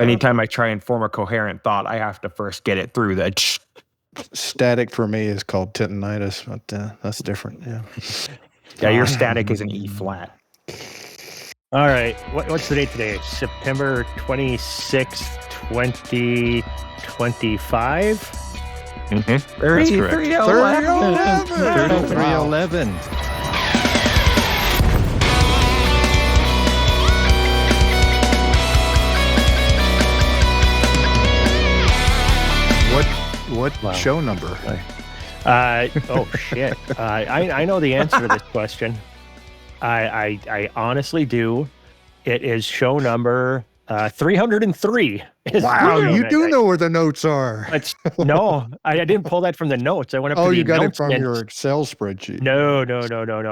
Anytime I try and form a coherent thought, I have to first get it through the. Static for me is called tendinitis, but that's different. Yeah. Yeah, your static is an E flat. All right. What's the date today? September 26th, 2025? Mm-hmm. That's correct. 3311. What show number? Oh shit! I know the answer to this question. I honestly do. It is show number 303. Wow, you do know where the notes are. No, I didn't pull that from the notes. I went up to the you got it from announcements. your Excel spreadsheet. No.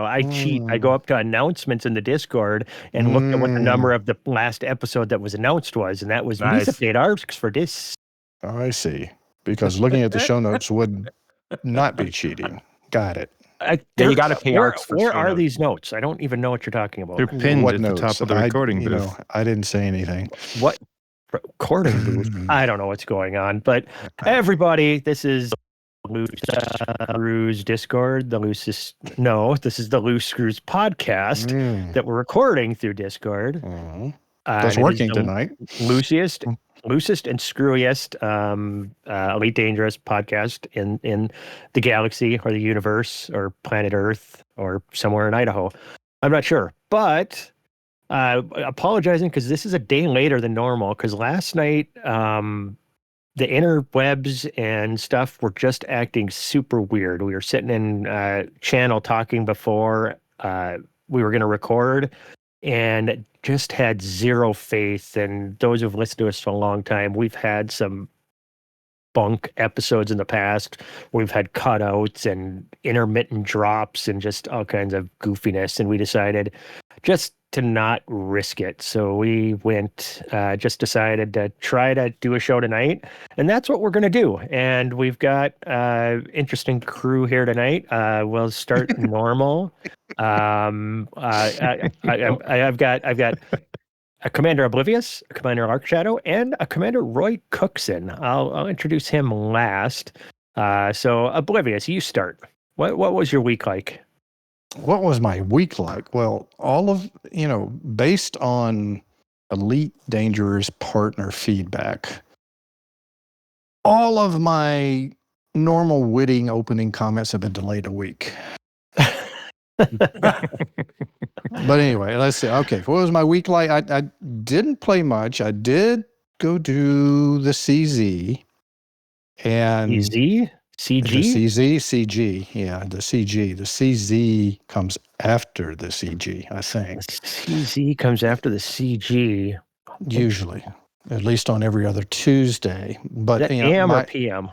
I cheat. I go up to announcements in the Discord and look at what the number of the last episode that was announced was, and that was Nice. Musca Dark for this. Oh, I see. Because looking at the show notes would not be cheating. Got it. You got to pay ARCs for Where show are notes. these notes? I don't even know what you're talking about. They're pinned What at notes? the top of the recording booth. I didn't say anything. What recording booth? I don't know what's going on, but everybody, this is Screws Discord, this is the Loose Screws podcast that we're recording through Discord. That's working tonight. Loosest and screwiest Elite Dangerous podcast in the galaxy or the universe or planet Earth or somewhere in Idaho. I'm not sure, but apologizing because this is a day later than normal because last night the interwebs and stuff were just acting super weird. We were sitting in channel talking before we were going to record and just had zero faith. And those who've listened to us for a long time, we've had some bunk episodes in the past. We've had cutouts and intermittent drops and just all kinds of goofiness. And we decided just to not risk it. So we just decided to try to do a show tonight. And that's what we're going to do. And we've got interesting crew here tonight. We'll start normal. I've got a Commander Oblivious, a Commander Arcshadow, and a Commander Roy Cookson. I'll introduce him last. So Oblivious, you start. What was your week like? What was my week like? Well, based on Elite Dangerous partner feedback, all of my normal witty opening comments have been delayed a week. But anyway, let's see. Okay, what was my week like? I didn't play much. I did go do the CZ. And CZ? CG? The CG. Yeah, the CG. The CZ comes after the CG, I think. The CZ comes after the CG. Usually. At least on every other Tuesday. But Is that AM or PM?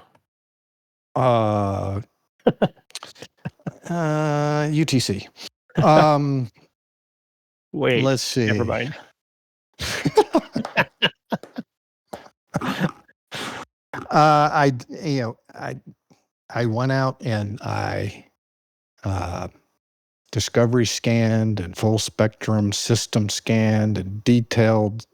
UTC. Wait. Let's see. Never mind. I went out and I discovery scanned and full spectrum system scanned and detailed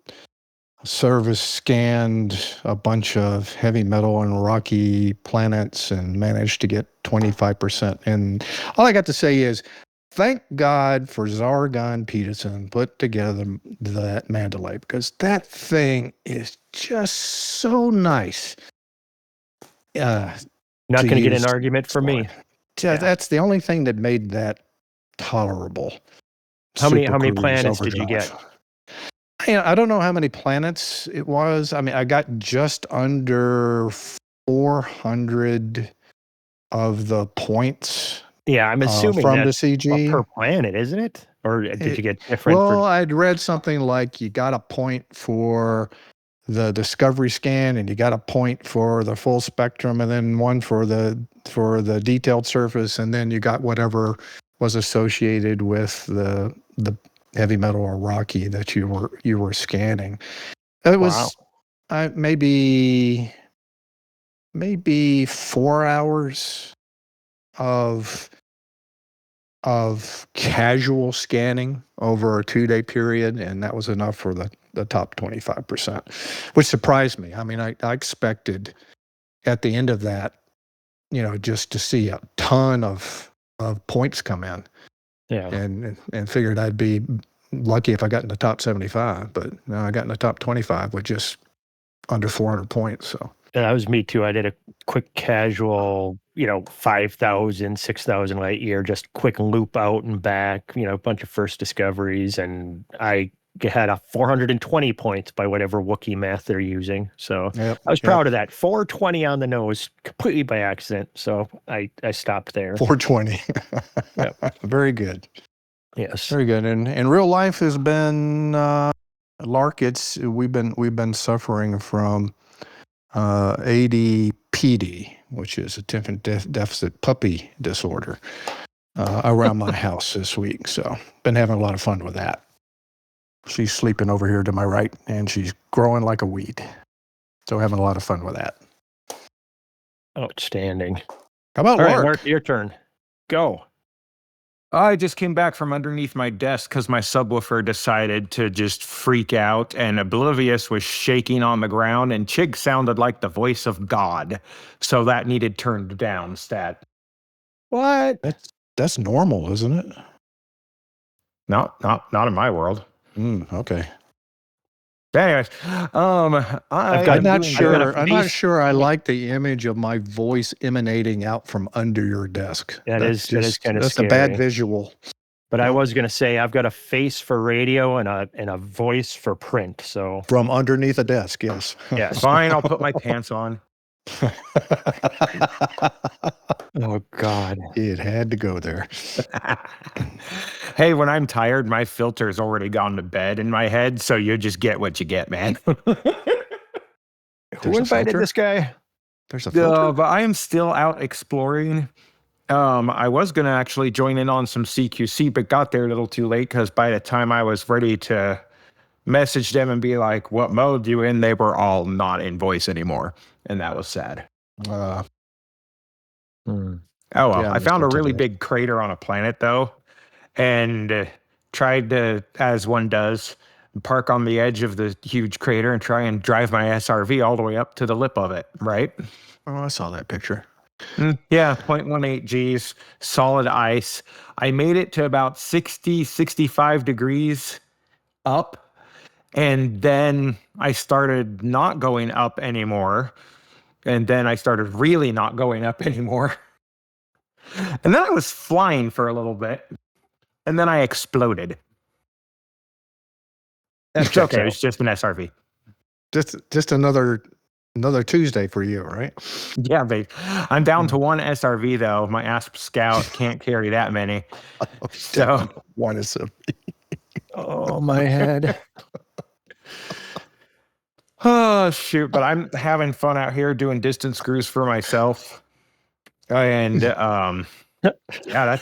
service scanned a bunch of heavy metal and rocky planets and managed to get 25%. And all I got to say is, thank God for Zargon Peterson put together that Mandalay, because that thing is just so nice. Not going to get an argument from me. Yeah, that's the only thing that made that tolerable. How many planets did you get? I don't know how many planets it was. I mean, I got just under 400 of the points. Yeah, I'm assuming from that's the CG per planet, isn't it? Or did you get different? Well, I'd read something like you got a point for the discovery scan, and you got a point for the full spectrum, and then one for the detailed surface, and then you got whatever was associated with the heavy metal or rocky that you were scanning. It was maybe 4 hours of casual scanning over a 2-day period, and that was enough for the the top 25%, which surprised me. I mean, I expected at the end of that, just to see a ton of points come in. Yeah. And figured I'd be lucky if I got in the top 75, but no, I got in the top 25 with just under 400 points. So And that was me too. I did a quick casual, 5,000, 6,000 light year, just quick loop out and back, a bunch of first discoveries. And I had a 420 points by whatever Wookiee math they're using. So yep, I was proud of that. 420 on the nose, completely by accident. So I stopped there. 420. Yep. Very good. Yes. Very good. And real life has been Lark. We've been suffering from ADPD, which is attention deficit puppy disorder, around my house this week. So been having a lot of fun with that. She's sleeping over here to my right, and she's growing like a weed. So having a lot of fun with that. Outstanding. How about All Lark? right, Mark, your turn. Go. I just came back from underneath my desk because my subwoofer decided to just freak out, and Oblivious was shaking on the ground, and Chig sounded like the voice of God. So that needed turned down stat. What? That's normal, isn't it? Not in my world. Okay. Anyways, I'm not sure I like the image of my voice emanating out from under your desk. That is kind of that's scary. a bad visual. But I was going to say I've got a face for radio and a voice for print. So From underneath a desk, yes. yes. Fine, I'll put my pants on. Oh God. It had to go there. Hey, when I'm tired, my filter's already gone to bed in my head, so you just get what you get, man. Who There's a invited filter? this guy? There's a filter. But I am still out exploring. I was going to actually join in on some CQC, but got there a little too late because by the time I was ready to message them and be like, what mode you in, they were all not in voice anymore. And that was sad. Oh, well. Yeah, I found a Mr. really Today. big crater on a planet, though, and tried to, as one does, park on the edge of the huge crater and try and drive my SRV all the way up to the lip of it, right? Oh, I saw that picture. Yeah, 0.18 Gs, solid ice. I made it to about 60, 65 degrees up, and then I started not going up anymore, and then I started really not going up anymore. And then I was flying for a little bit, and then I exploded. It's okay. It's just an SRV. Just another Tuesday for you, right? Yeah, babe. I'm down to one SRV, though. My Asp Scout can't carry that many. So One is Oh, my head. Oh, shoot. But I'm having fun out here doing distance screws for myself. And yeah,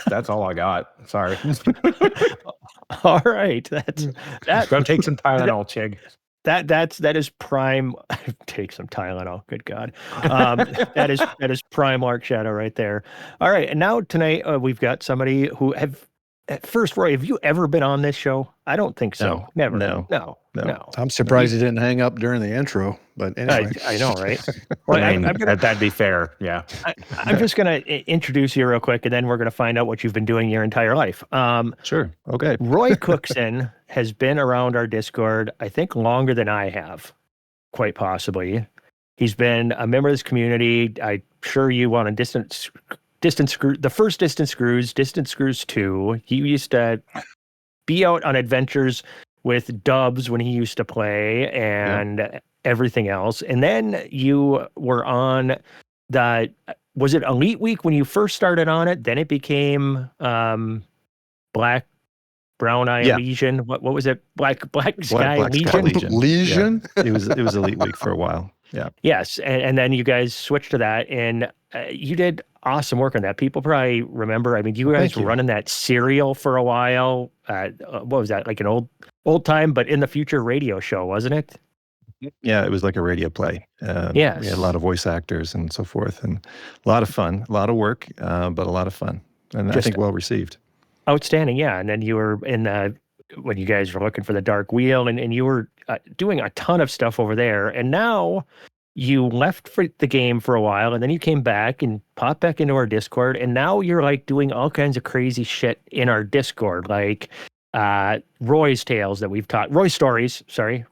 that's all I got. Sorry. All right. Go take some Tylenol, Chig. That is prime. Take some Tylenol. Good God. That is prime Lark Shadow right there. All right. And now tonight we've got somebody who at first, Roy, have you ever been on this show? I don't think so. No. Never. No. No. I'm surprised he didn't hang up during the intro, but anyway. I know, right? Well, that'd be fair. Yeah. I'm just going to introduce you real quick, and then we're going to find out what you've been doing your entire life. Sure. Okay. Roy Cookson has been around our Discord, I think, longer than I have, quite possibly. He's been a member of this community. I'm sure you want a distance screw, the first distance screws 2. He used to be out on adventures with Dubs when he used to play and everything else. And then you were on was it Elite Week when you first started on it? Then it became Black Brown Eye Legion. What was it? Black Sky Legion. Legion? Yeah. It was Elite Week for a while. Yeah. Yes, and then you guys switched to that, and you did awesome work on that. People probably remember. I mean, you guys were running that serial for a while. What was that? Like an old time, but in the future radio show, wasn't it? Yeah, it was like a radio play. Yes. We had a lot of voice actors and so forth, and a lot of fun, a lot of work, but a lot of fun, and I think well received. Outstanding, yeah. And then you were in when you guys were looking for the Dark Wheel, and you were doing a ton of stuff over there. And now you left for the game for a while, and then you came back and popped back into our Discord, and now you're like doing all kinds of crazy shit in our Discord, like Roy's Tales that we've taught. Roy's Stories, right?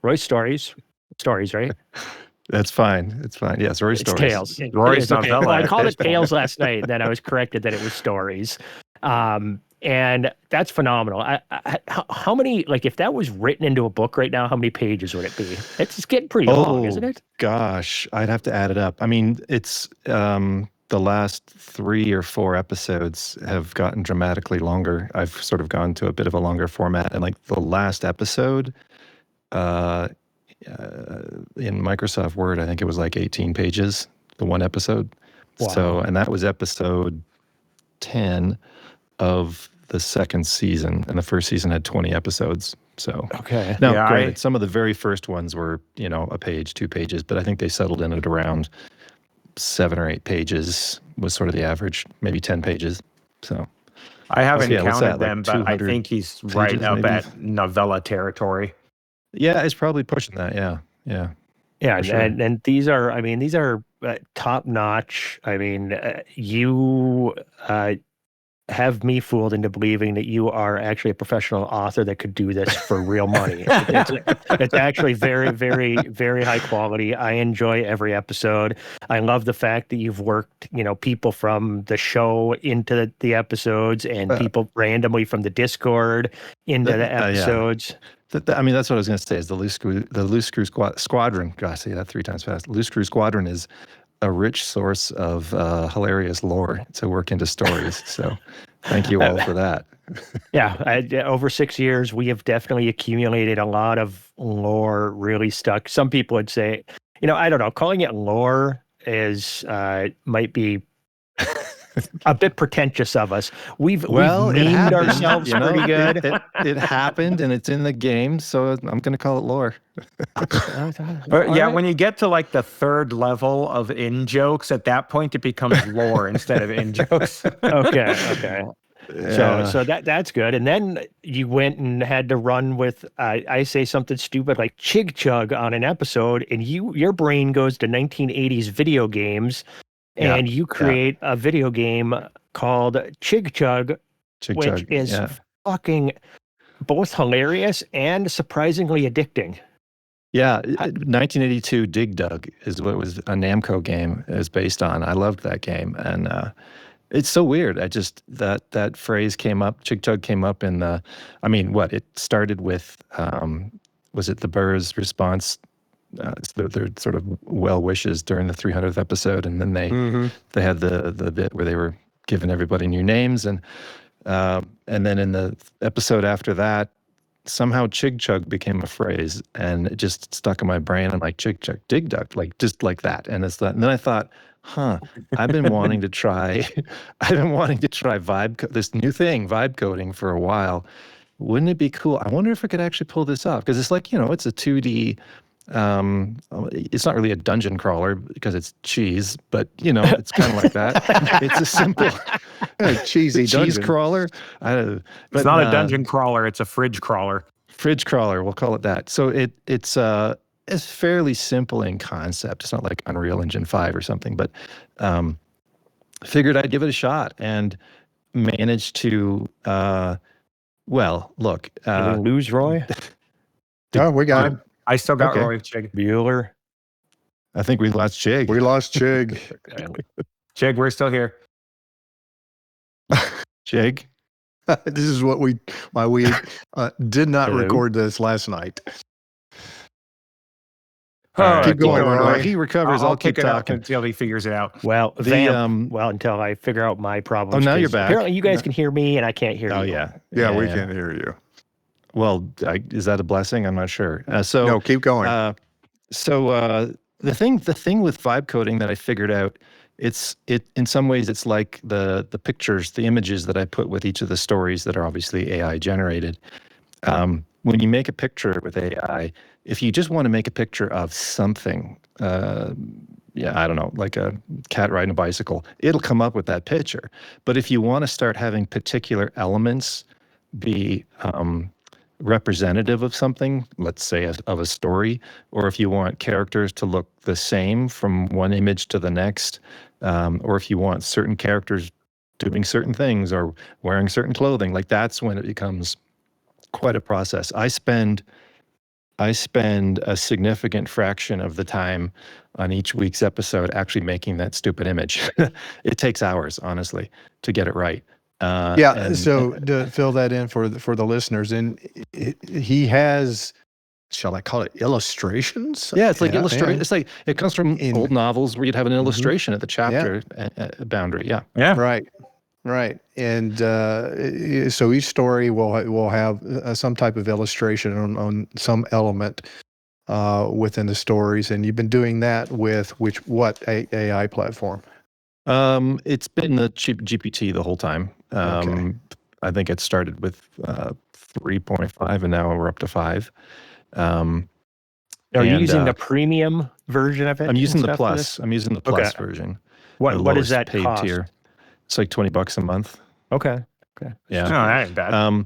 That's fine. It's fine. Yes, Roy's It's Stories. Tales. Roy's Okay. novella Well, I at called this it Tales last night, and then I was corrected that it was Stories. And that's phenomenal. How many, like, if that was written into a book right now, how many pages would it be? It's getting pretty long, isn't it? Gosh, I'd have to add it up. I mean, it's the last 3 or 4 episodes have gotten dramatically longer. I've sort of gone to a bit of a longer format, and like the last episode in Microsoft Word, I think it was like 18 pages, the one episode. Wow. So, and that was episode 10 of the second season, and the first season had 20 episodes. So Okay. now, Yeah, granted, some of the very first ones were, a page, 2 pages, but I think they settled in at around 7 or 8 pages was sort of the average, maybe 10 pages. So I haven't yeah, what's counted that, like them, but I 200 think he's right pages, up maybe? at novella territory. yeah, it's probably pushing that. Yeah. Yeah, For sure. and these are top notch. I mean, you have me fooled into believing that you are actually a professional author that could do this for real money. It's actually very, very, very high quality. I enjoy every episode. I love the fact that you've worked, people from the show into the episodes, and people randomly from the Discord into the episodes. I mean, that's what I was going to say. Is the Loose Screw Squadron? Gosh, I say that 3 times fast. Loose Screw Squadron is a rich source of hilarious lore to work into stories. So, thank you all for that. Yeah, over 6 years, we have definitely accumulated a lot of lore. Really stuck. Some people would say, I don't know, calling it lore is might be a bit pretentious of us. We've memed ourselves pretty good. It happened, and it's in the game, so I'm going to call it lore. When you get to like the third level of in jokes, at that point it becomes lore instead of in jokes. Okay. Yeah. So that's good. And then you went and had to run with I say something stupid like Chig Chug on an episode, and your brain goes to 1980s video games, and you create a video game called Chig Chug, which is fucking both hilarious and surprisingly addicting. Yeah, 1982 Dig Dug is what was a Namco game is based on. I loved that game, and it's so weird. I just that phrase came up. Chig Chug came up in the. I mean, it started with? Was it the Burrs' response? Their sort of well wishes during the 300th episode, and then they had the bit where they were giving everybody new names, and then in the episode after that, somehow Chig Chug became a phrase, and it just stuck in my brain. I'm like, Chig Chug, Dig Dug, like just like that. And it's that. And then I thought, I've been wanting to try this new thing, vibe coding, for a while. Wouldn't it be cool? I wonder if I could actually pull this off, because it's like, it's a 2D. It's not really a dungeon crawler because it's cheese, but it's kind of like that. It's a simple cheesy cheese dungeon crawler. It's not a dungeon crawler; it's a fridge crawler. Fridge crawler, we'll call it that. So it's fairly simple in concept. It's not like Unreal Engine 5 or something, but figured I'd give it a shot and managed to. Look. Did we lose Roy? Oh, we got him. I still got Okay. Roy Chig. Bueller. I think we lost Chig. We lost Chig. Chig, we're still here. Chig. This is why we did not Hello? record this last night. Keep going, Roy. He recovers. I'll keep kick it up talking. until he figures it out. Well, The, until I figure out my problems. now you're 'cause back. Apparently, you guys can hear me, and I can't hear Oh you. Yeah, we can hear you. Well, is that a blessing? I'm not sure. No, keep going. The thing with vibe coding that I figured out, it in some ways it's like the pictures, the images that I put with each of the stories that are obviously AI generated. When you make a picture with AI, if you just want to make a picture of something, I don't know, like a cat riding a bicycle, it'll come up with that picture. But if you want to start having particular elements be representative of something, let's say of a story, or if you want characters to look the same from one image to the next, or if you want certain characters doing certain things or wearing certain clothing, like that's when it becomes quite a process. I spend a significant fraction of the time on each week's episode actually making that stupid image. It takes hours, honestly, to get it right. So to fill that in for the listeners, and he has, shall I call it illustrations? Yeah, it's like illustration. It's like it comes from old novels where you'd have an illustration at the chapter boundary. Yeah. Right. And so each story will have some type of illustration on some element within the stories, and you've been doing that with what AI platform? It's been the GPT the whole time. I think it started with 3.5, and now we're up to 5. Are you using the premium version of it? I'm using the plus. I'm using the plus version. What does that paid cost? Tier. It's like $20 a month. Okay. Yeah. No, that ain't bad.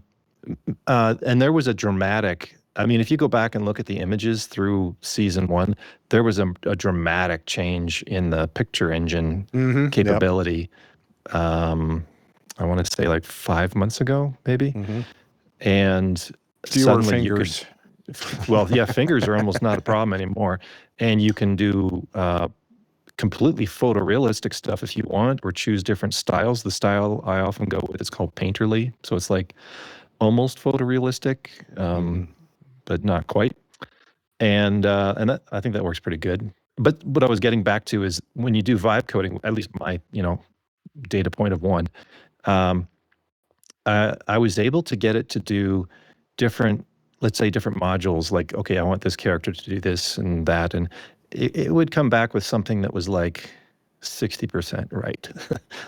And there was a dramatic. I mean, if you go back and look at the images through season 1, there was a dramatic change in the picture engine capability. I want to say like 5 months ago, maybe. And fewer fingers. Fingers are almost not a problem anymore. And you can do completely photorealistic stuff if you want, or choose different styles. The style I often go with is called painterly. So it's like almost photorealistic, but not quite. And that, I think that works pretty good. But what I was getting back to is when you do vibe coding, at least my data point of 1, I was able to get it to do different, let's say different modules. Like, okay, I want this character to do this and that, and it would come back with something that was like 60% right.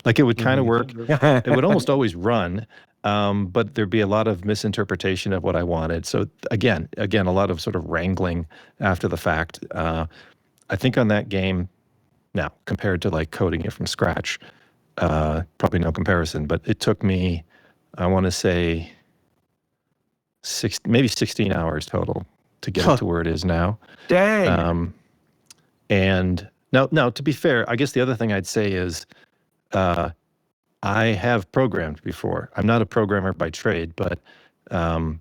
Like it would kind of work. It would almost always run, but there'd be a lot of misinterpretation of what I wanted. So again, a lot of sort of wrangling after the fact. I think on that game now, compared to like coding it from scratch, probably no comparison, but it took me, I want to say, maybe 16 hours total to get it to where it is now. Dang. And now, to be fair, I guess the other thing I'd say is I have programmed before. I'm not a programmer by trade, but you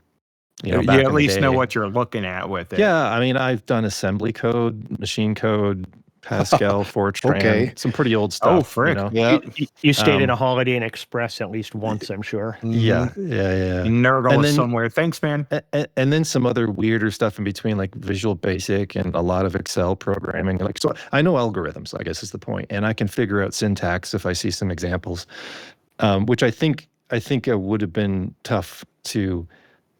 at least know what you're looking at with it. Yeah, I mean, I've done assembly code, machine code, Pascal, Fortran, some pretty old stuff. Oh, frick. You stayed in a Holiday Inn Express at least once, I'm sure. Yeah. You never go somewhere. Thanks, man. And then some other weirder stuff in between, like Visual Basic and a lot of Excel programming. Like, so I know algorithms, I guess is the point, and I can figure out syntax if I see some examples, which I think it would have been tough to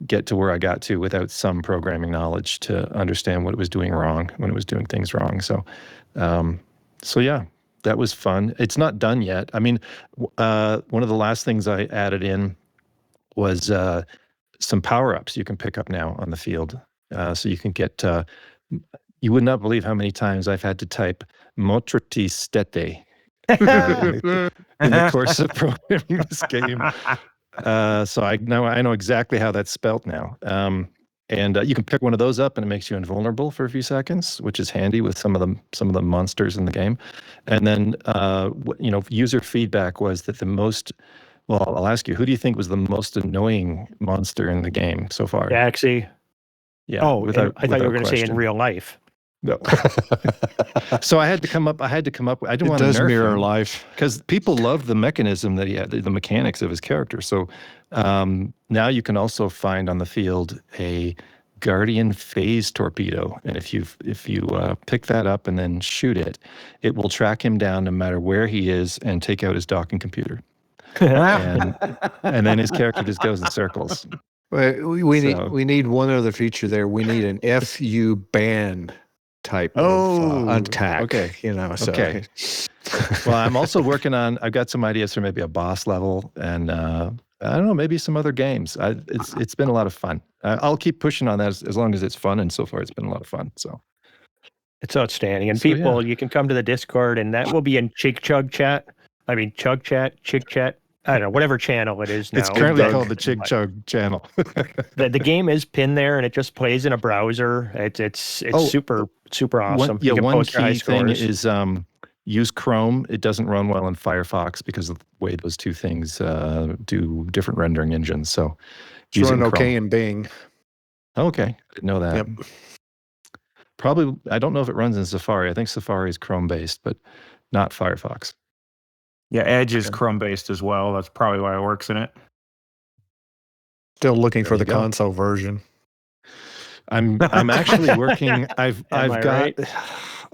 get to where I got to without some programming knowledge to understand what it was doing wrong when it was doing things wrong. So yeah, that was fun. It's not done yet. I mean, one of the last things I added in was some power-ups you can pick up now on the field. So you can get, you would not believe how many times I've had to type "Motriti stete" in the course of programming this game. So I know exactly how that's spelt now. And you can pick one of those up, and it makes you invulnerable for a few seconds, which is handy with some of the monsters in the game. And then user feedback was that the most. Well, I'll ask you, who do you think was the most annoying monster in the game so far? Daxi. Yeah. Oh, I thought you were going to say in real life. No. So I had to come up. I didn't want to nerf him. It does mirror life, because people love the mechanism that he had, the mechanics of his character. So now you can also find on the field a Guardian phase torpedo, and if you pick that up and then shoot it, it will track him down no matter where he is and take out his docking computer. and then his character just goes in circles. We need one other feature there. We need an FU ban type of attack. Okay. So. Okay. Well, I'm also working on. I've got some ideas for maybe a boss level, and I don't know, maybe some other games. It's been a lot of fun. I'll keep pushing on that as long as it's fun, and so far it's been a lot of fun. So it's outstanding. And people, you can come to the Discord, and that will be in Chug Chat. I mean, Chug Chat, Chick Chat. I don't know, whatever channel it is now. It's currently Doug. called the Chig Chug channel. The game is pinned there, and it just plays in a browser. It's Oh, super awesome. One, yeah, You can one post your high key thing scores. is use Chrome. It doesn't run well in Firefox because of the way those two things do different rendering engines. So It's use it running in Chrome. okay in Bing. Okay, I didn't know that. Yep. Probably, I don't know if it runs in Safari. I think Safari is Chrome-based, but not Firefox. Yeah, Edge is Okay. Chrome based as well. That's probably why it works in it. Still looking There for you the go. console version. I'm actually working. Am I I've got. right?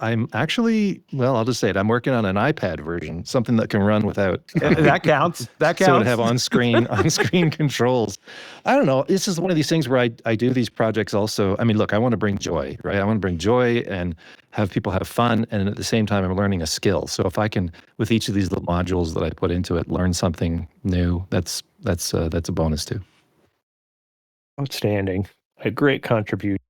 I'm actually, well, I'll just say it. I'm working on an iPad version, something that can run without. That counts. That counts. So to have on-screen controls. I don't know. This is one of these things where I do these projects also. I mean, look, I want to bring joy, right? I want to bring joy and have people have fun, and at the same time, I'm learning a skill. So if I can, with each of these little modules that I put into it, learn something new, that's a bonus too. Outstanding. A great contributions.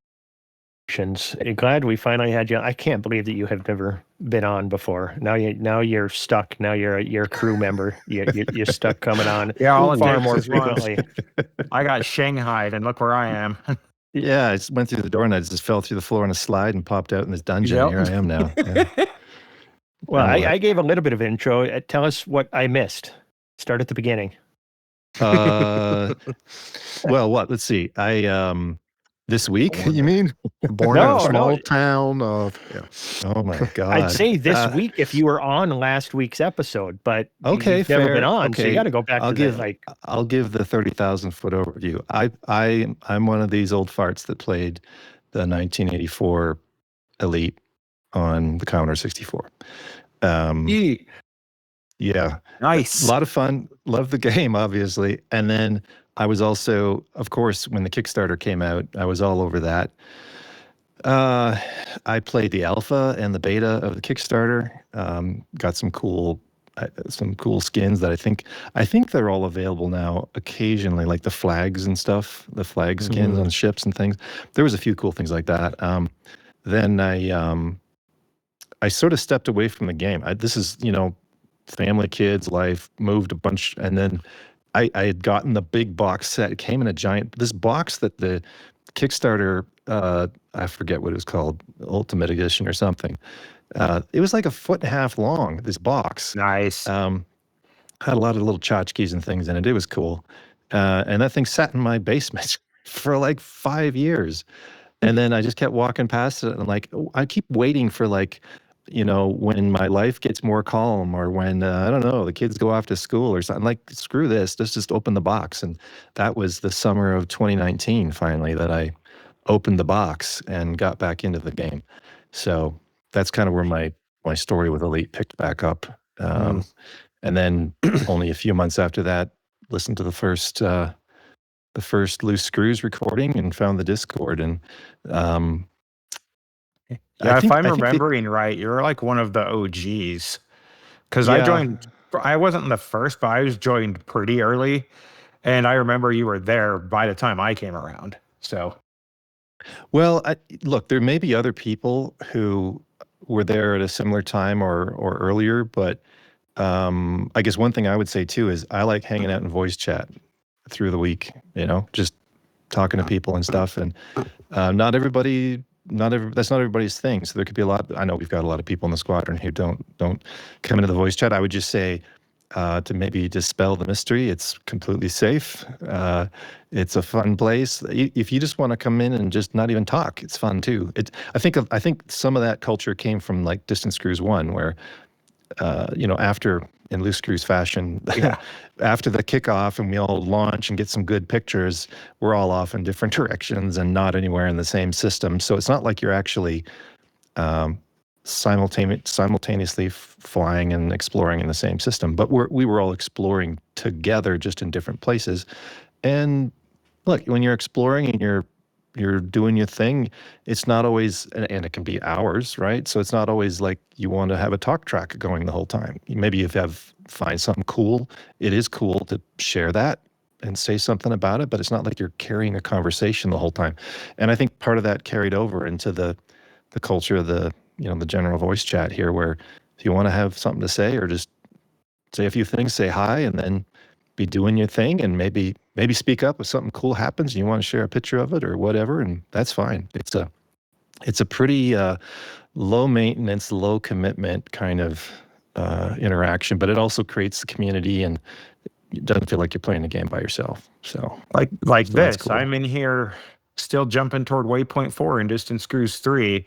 Glad we finally had you. I can't believe that you have never been on before. Now you're stuck. Now you're a crew member. You're stuck coming on. Yeah, all it far takes more is once. frequently. I got shanghaied, and look where I am. Yeah, I just went through the door and I just fell through the floor on a slide and popped out in this dungeon. Yep. Here I am now. Yeah. Well, Anyway. I gave a little bit of intro. Tell us what I missed. Start at the beginning. Well, what? Let's see. This week, you mean? Born in No, a small no. town of. Yeah. Oh my God. I'd say this week if you were on last week's episode, but Okay, you've never fair. been on, so Okay. you got to go back I'll to give the I'll give the 30,000-foot overview. I'm one of these old farts that played the 1984 Elite on the Commodore 64. Yeah. Nice. A lot of fun. Love the game, obviously. And then I was also, of course, when the Kickstarter came out, I was all over that. I played the alpha and the beta of the Kickstarter. Got some cool skins that I think they're all available now. Occasionally, like the flags and stuff, the flag skins on ships and things. There was a few cool things like that. Then I sort of stepped away from the game. This is, family, kids, life, moved a bunch, and then I had gotten the big box set. It came in this box that the Kickstarter, I forget what it was called, Ultimate Edition or something. It was like 1.5 feet long, this box. Nice. Had a lot of little tchotchkes and things in it. It was cool. And that thing sat in my basement for like 5 years. And then I just kept walking past it and I keep waiting for when my life gets more calm or when, I don't know, the kids go off to school or something, screw this, let's just open the box. And that was the summer of 2019, finally, that I opened the box and got back into the game. So that's kind of where my story with Elite picked back up. And then only a few months after that, listened to the first Loose Screws recording and found the Discord. And yeah, if I'm remembering right, you're like one of the OGs. Because I wasn't the first, but I was joined pretty early. And I remember you were there by the time I came around. So, well, look, there may be other people who were there at a similar time or earlier, but I guess one thing I would say too is I like hanging out in voice chat through the week, just talking to people and stuff. And that's not everybody's thing. So there could be I know we've got a lot of people in the squadron who don't come into the voice chat. I would just say, to maybe dispel the mystery, it's completely safe. It's a fun place. If you just want to come in and just not even talk, it's fun too. I think some of that culture came from like Distant Screws One, where after, in Loose Screws fashion, after the kickoff and we all launch and get some good pictures, we're all off in different directions and not anywhere in the same system. So it's not like you're actually simultaneously flying and exploring in the same system, but we were all exploring together, just in different places. And look, when you're exploring and you're doing your thing, it's not always, and it can be hours, right? So it's not always like you want to have a talk track going the whole time. Maybe if you find something cool, it is cool to share that and say something about it, but it's not like you're carrying a conversation the whole time. And I think part of that carried over into the culture of the general voice chat here, where if you want to have something to say or just say a few things, say hi, and then be doing your thing, and maybe speak up if something cool happens and you want to share a picture of it or whatever, and that's fine. It's a pretty low maintenance, low commitment kind of interaction, but it also creates the community, and it doesn't feel like you're playing the game by yourself. So Like so that's this, cool. I'm in here still jumping toward waypoint 4 in Distance Screws 3.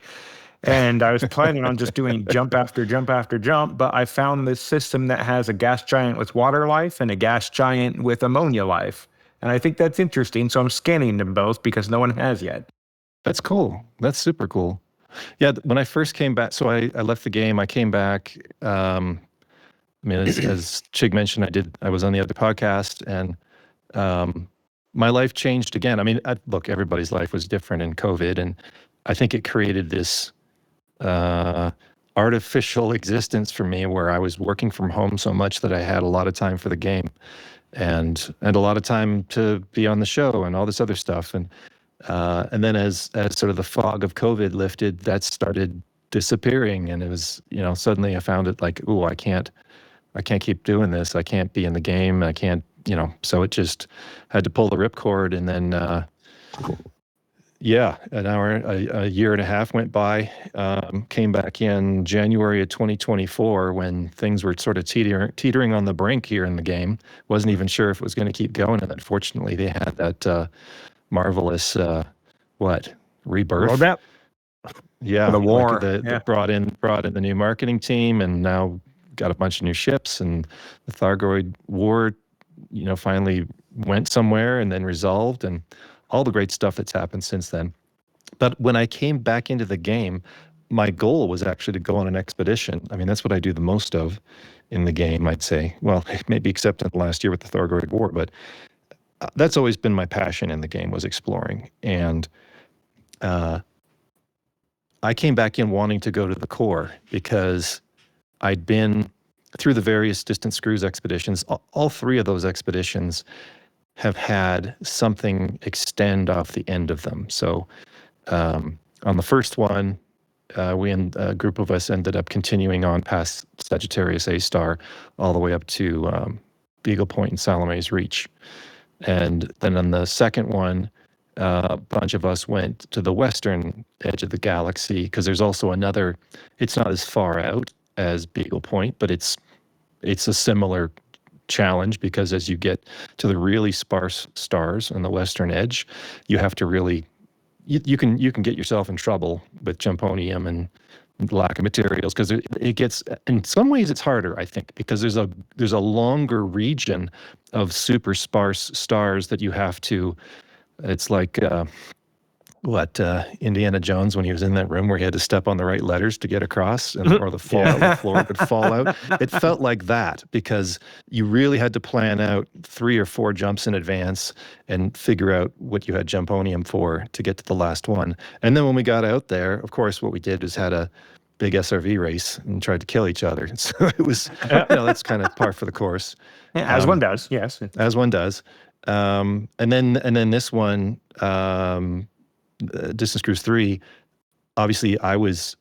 And I was planning on just doing jump after jump after jump, but I found this system that has a gas giant with water life and a gas giant with ammonia life. And I think that's interesting. So I'm scanning them both because no one has yet. That's cool. That's super cool. Yeah, when I first came back, so I left the game, I came back. I mean, as Chig mentioned, I was on the other podcast, and my life changed again. I mean, look, everybody's life was different in COVID, and I think it created this artificial existence for me where I was working from home so much that I had a lot of time for the game and a lot of time to be on the show and all this other stuff. And then as sort of the fog of COVID lifted, that started disappearing. And it was, suddenly I found it like, ooh, I can't keep doing this. I can't be in the game. I can't, so it just had to pull the ripcord. And then, yeah, a year and a half went by, came back in January of 2024 when things were sort of teetering on the brink here in the game. Wasn't even sure if it was going to keep going. And unfortunately, they had that marvelous, rebirth? Roadmap? Yeah. The war. They brought in the new marketing team, and now got a bunch of new ships, and the Thargoid War, finally went somewhere and then resolved, and all the great stuff that's happened since then. But when I came back into the game, my goal was actually to go on an expedition. I mean, that's what I do the most of in the game, I'd say. Well, maybe except in the last year with the Thargoid War, but that's always been my passion in the game, was exploring. And I came back in wanting to go to the core because I'd been through the various distant screws expeditions. All three of those expeditions have had something extend off the end of them. So on the first one, a group of us ended up continuing on past Sagittarius A star all the way up to Beagle Point and Salome's Reach. And then on the second one, a bunch of us went to the western edge of the galaxy, because there's also another, it's not as far out as Beagle Point, but it's a similar challenge, because as you get to the really sparse stars on the western edge, you have to really, you can get yourself in trouble with jumponium and lack of materials, because it gets, in some ways it's harder, I think, because there's a longer region of super sparse stars that you have to, it's like Indiana Jones, when he was in that room where he had to step on the right letters to get across, or the floor would fall out. It felt like that, because you really had to plan out 3 or 4 jumps in advance and figure out what you had jumponium for to get to the last one. And then when we got out there, of course, what we did is had a big SRV race and tried to kill each other. So it was, that's kind of par for the course. Yeah, as one does, yes. As one does. And then this one, Distance Cruise 3, obviously I was,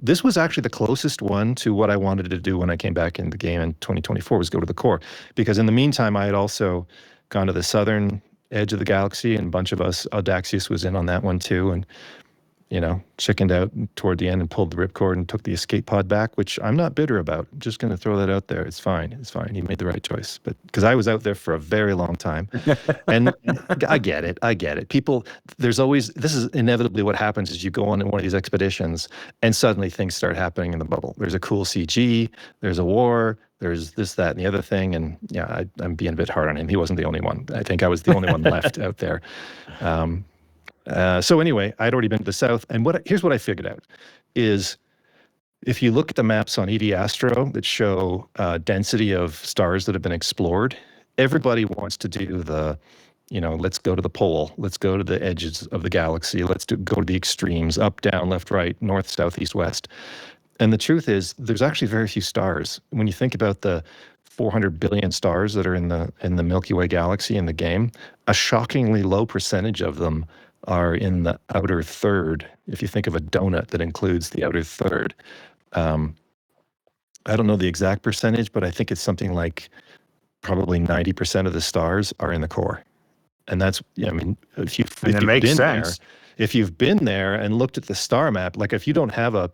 this was actually the closest one to what I wanted to do when I came back in the game in 2024, was go to the core. Because in the meantime, I had also gone to the southern edge of the galaxy, and a bunch of us, Audaxius was in on that one too, and chickened out toward the end and pulled the ripcord and took the escape pod back, which I'm not bitter about. I'm just going to throw that out there. It's fine. He made the right choice. But because I was out there for a very long time, and I get it. People, this is inevitably what happens, is you go on one of these expeditions and suddenly things start happening in the bubble. There's a cool CG, there's a war, there's this, that, and the other thing. And yeah, I'm being a bit hard on him. He wasn't the only one. I think I was the only one left out there. So anyway, I'd already been to the south, and here's what I figured out is, if you look at the maps on EV Astro that show density of stars that have been explored, everybody wants to do the, let's go to the pole, let's go to the edges of the galaxy, go to the extremes, up, down, left, right, north, south, east, west. And the truth is, there's actually very few stars. When you think about the 400 billion stars that are in the Milky Way galaxy in the game, a shockingly low percentage of them are in the outer third. If you think of a donut that includes the outer third, I don't know the exact percentage, but I think it's something like probably 90% of the stars are in the core. And that's, I mean, if you've And it been makes there, sense. if you've been there and looked at the star map, like if you don't have a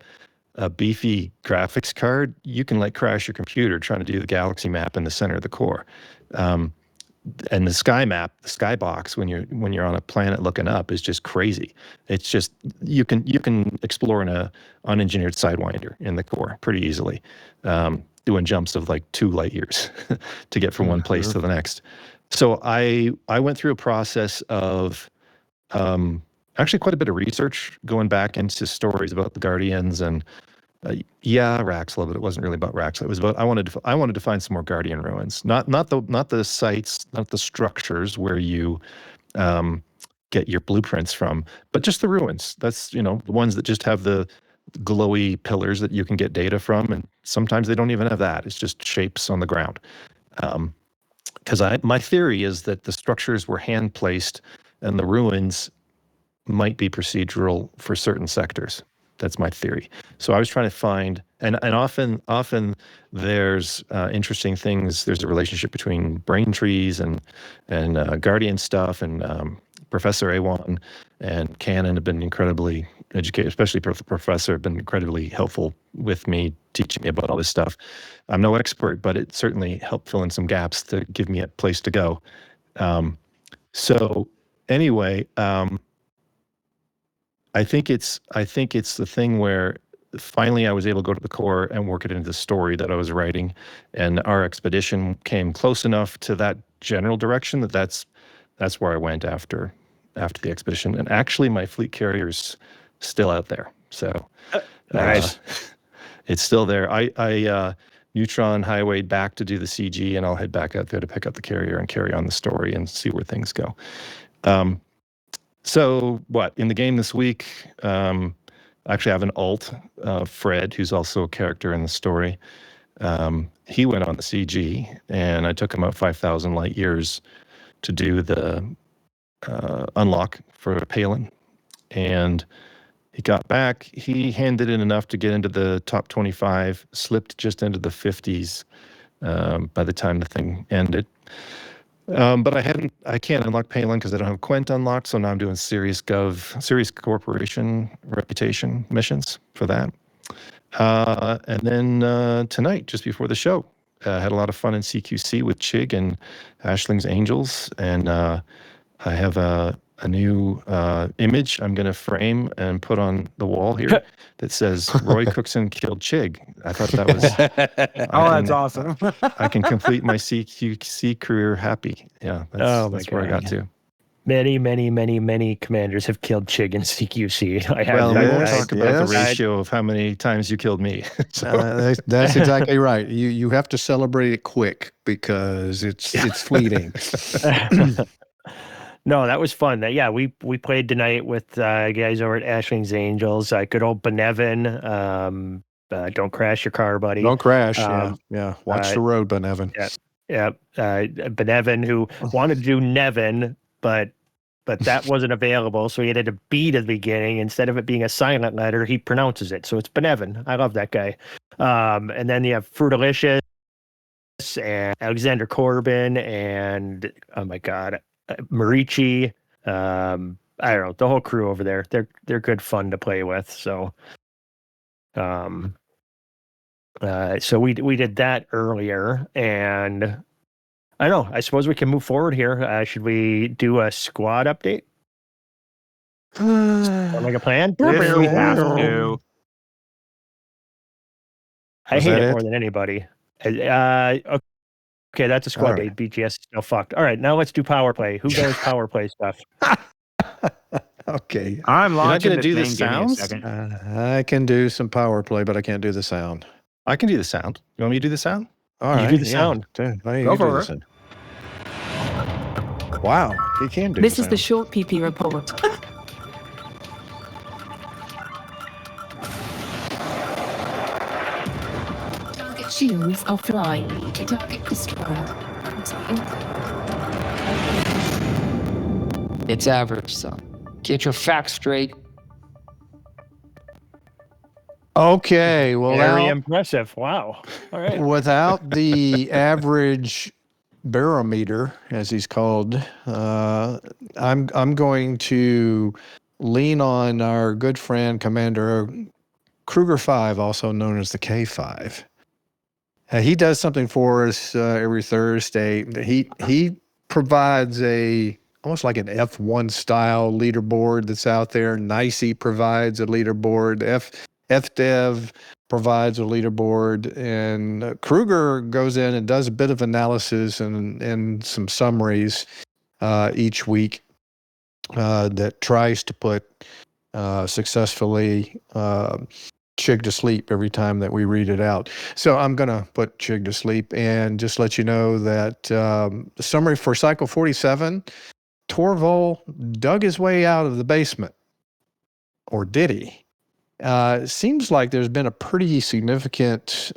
beefy graphics card, you can like crash your computer trying to do the galaxy map in the center of the core. And the sky map, the sky box, when you're on a planet looking up, is just crazy. It's just you can explore in a unengineered sidewinder in the core pretty easily, doing jumps of like 2 light years to get from one place to the next. So I went through a process of actually quite a bit of research, going back into stories about the Guardians and Raxla, but it wasn't really about Raxla. It was about I wanted to find some more Guardian ruins, not the sites, not the structures where you get your blueprints from, but just the ruins. That's the ones that just have the glowy pillars that you can get data from, and sometimes they don't even have that. It's just shapes on the ground. Because my theory is that the structures were hand placed, and the ruins might be procedural for certain sectors. That's my theory. So I was trying to find, and often there's interesting things. There's a relationship between brain trees and Guardian stuff, and Professor Awan and Cannon have been incredibly educated, especially Professor, have been incredibly helpful with me, teaching me about all this stuff. I'm no expert, but it certainly helped fill in some gaps to give me a place to go. So anyway, I think it's the thing where finally I was able to go to the core and work it into the story that I was writing, and our expedition came close enough to that general direction that's where I went after the expedition. And actually, my fleet carrier's still out there, so Nice. it's still there. I neutron highwayed back to do the CG, and I'll head back out there to pick up the carrier and carry on the story and see where things go. So in the game this week, I actually have an alt, Fred, who's also a character in the story. He went on the CG, and I took him out 5,000 light years to do the unlock for Palin. And he got back. He handed in enough to get into the top 25, slipped just into the 50s by the time the thing ended. But I can't unlock Palin because I don't have Quent unlocked, so now I'm doing Serious Corporation reputation missions for that. And then tonight, just before the show, had a lot of fun in CQC with Chig and Ashling's Angels, and I have a new image I'm going to frame and put on the wall here that says Roy Cookson killed Chig. I thought that was That's awesome. I can complete my CQC career happy. Yeah, that's where I got to. Many, many, many, many commanders have killed Chig in CQC. I won't talk about the ratio of how many times you killed me. That's exactly right. You have to celebrate it quick because it's fleeting. No, that was fun. We played tonight with guys over at Ashling's Angels. Good old Benevin. Don't crash your car, buddy. Don't crash. Yeah. Watch the road, Benevin. Yeah. Benevin, who wanted to do Nevin, but that wasn't available, so he added a B to the beginning. Instead of it being a silent letter, he pronounces it, so it's Benevin. I love that guy. And then you have Fruitalicious and Alexander Corbin and, oh my God, Marici. I don't know, the whole crew over there. They're good fun to play with. So so we did that earlier, and I don't know, I suppose we can move forward here. Should we do a squad update? Sound like a plan? If we have to. I hate it more than anybody. Okay, that's a squad date. BGS is still fucked. All right, now let's do power play. Who does power play stuff? Okay. I'm launching. You're not going to do the sounds? I can do some power play, but I can't do the sound. I can do the sound. You want me to do the sound? All right. You do the sound. Go for it. Wow, he can do This is the short PP report. Target shields offline. Target destroyed. It's average, son. Get your facts straight. Okay, well, Very impressive. Wow. All right. without the average barometer, as he's called, I'm going to lean on our good friend Commander Kruger 5, also known as the K5. He does something for us every Thursday. He provides almost like an F1 style leaderboard that's out there. Nicey provides a leaderboard. FDev provides a leaderboard, and Kruger goes in and does a bit of analysis and some summaries each week that tries to put successfully Chig to sleep every time that we read it out. So I'm going to put Chig to sleep and just let you know that the summary for cycle 47, Torval dug his way out of the basement. Or did he? It seems like there's been a pretty significant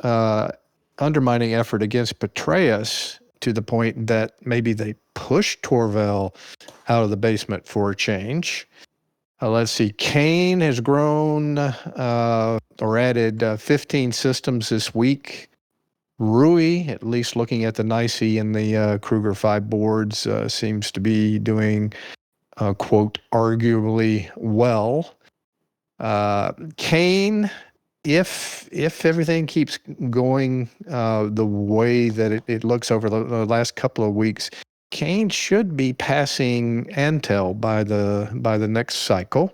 undermining effort against Petraeus to the point that maybe they pushed Torval out of the basement for a change. Let's see. Kane has grown or added 15 systems this week. Rui, at least looking at the Nicey and the Kruger 5 boards, seems to be doing, quote, arguably well. Kane, if everything keeps going the way that it looks over the last couple of weeks, Kane should be passing Antel by the next cycle.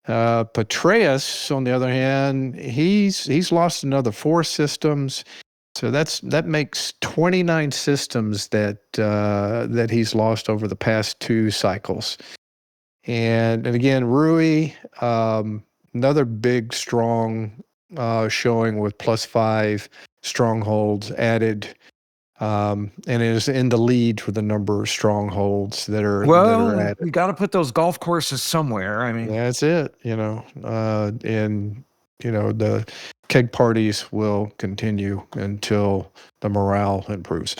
Petraeus, on the other hand, he's lost another 4 systems, so that makes 29 systems that he's lost over the past 2 cycles. And again, Rui, another big strong showing with +5 strongholds added. And is in the lead for the number of strongholds that are added. You got to put those golf courses somewhere. I mean, That's it, and the keg parties will continue until the morale improves.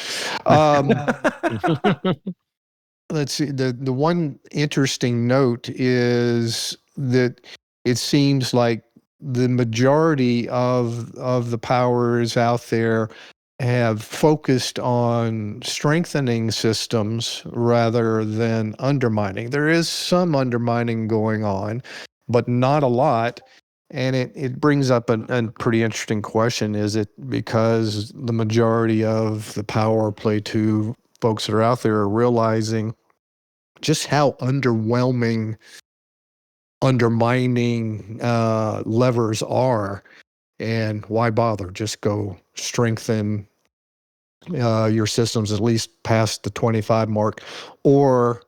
Let's see. The one interesting note is that it seems like the majority of the powers out there have focused on strengthening systems rather than undermining. There is some undermining going on, but not a lot. And it brings up a pretty interesting question. Is it because the majority of the Power Play 2 folks that are out there are realizing just how underwhelming undermining levers are? And why bother? Just go strengthen your systems at least past the 25 mark, or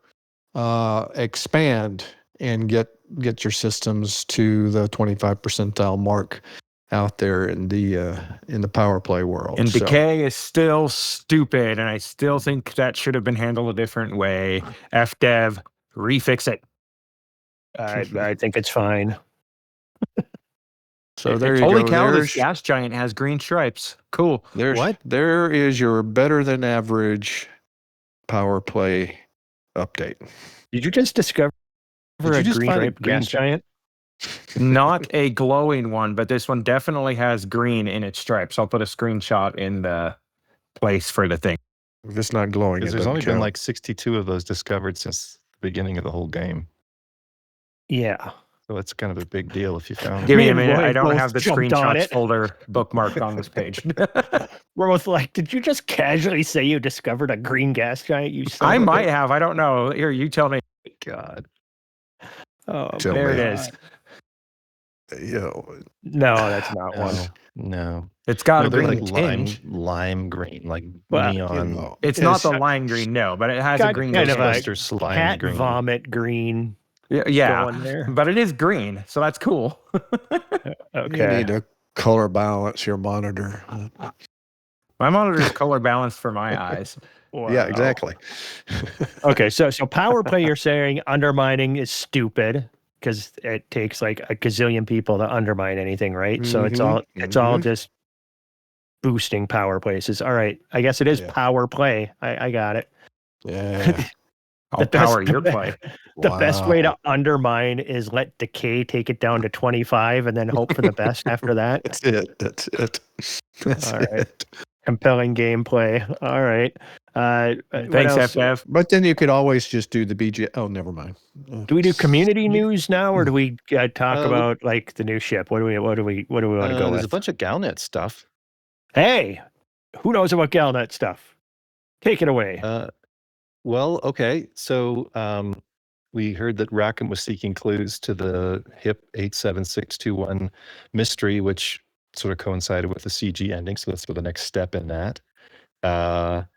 expand and get your systems to the 25 percentile mark out there in the power play world. And decay is still stupid, and I still think that should have been handled a different way. FDev, refix it. I think it's fine. So there you Holy go. cow, this gas giant has green stripes. Cool. What? There is your better than average power play update. Did you just discover a green find a stripe green gas giant? Not a glowing one, but this one definitely has green in its stripes. I'll put a screenshot in the place for the thing. If it's not glowing, Because there's only been like 62 of those discovered since the beginning of the whole game. Yeah. So it's kind of a big deal if you found it. Give me Me a and minute. Roy I don't both have the jumped on screenshots it. folder bookmarked on this page. We're both like, did you just casually say you discovered a green gas giant? You son I of a might bitch? have. I don't know. Here, you tell me. God. Oh, Tell There me. it is. no, that's not one. No. It's got No, a they're green like tinge. lime green, like Well, neon. It's not the lime green, no, but it has a got green kind of tinge. a Ghostbuster slime cat green. vomit green Yeah, going there. but it is green, so that's cool. You Okay. need to color balance your monitor. My monitor is color balanced for my eyes. Wow. Yeah, exactly. Okay, so power play, you're saying undermining is stupid because it takes like a gazillion people to undermine anything, right? So it's all Mhm. just boosting power places. All right, I guess it is Yeah. power play. I got it. Yeah. I'll power your play. The best way to Wow. undermine is let decay take it down to 25 and then hope for the best after that. That's it. That's it. That's All right. it. compelling gameplay. All right. What Thanks, else? FF. But then you could always just do the BG. Oh, never mind. Do we do community news now, or do we talk Uh, about like the new ship? What do we want to go There's a with? bunch of Galnet stuff. Hey, who knows about Galnet stuff? Take it away. Well, okay. So we heard that Rackham was seeking clues to the HIP 87621 mystery, which sort of coincided with the CG ending. So that's for the next step in that. I'm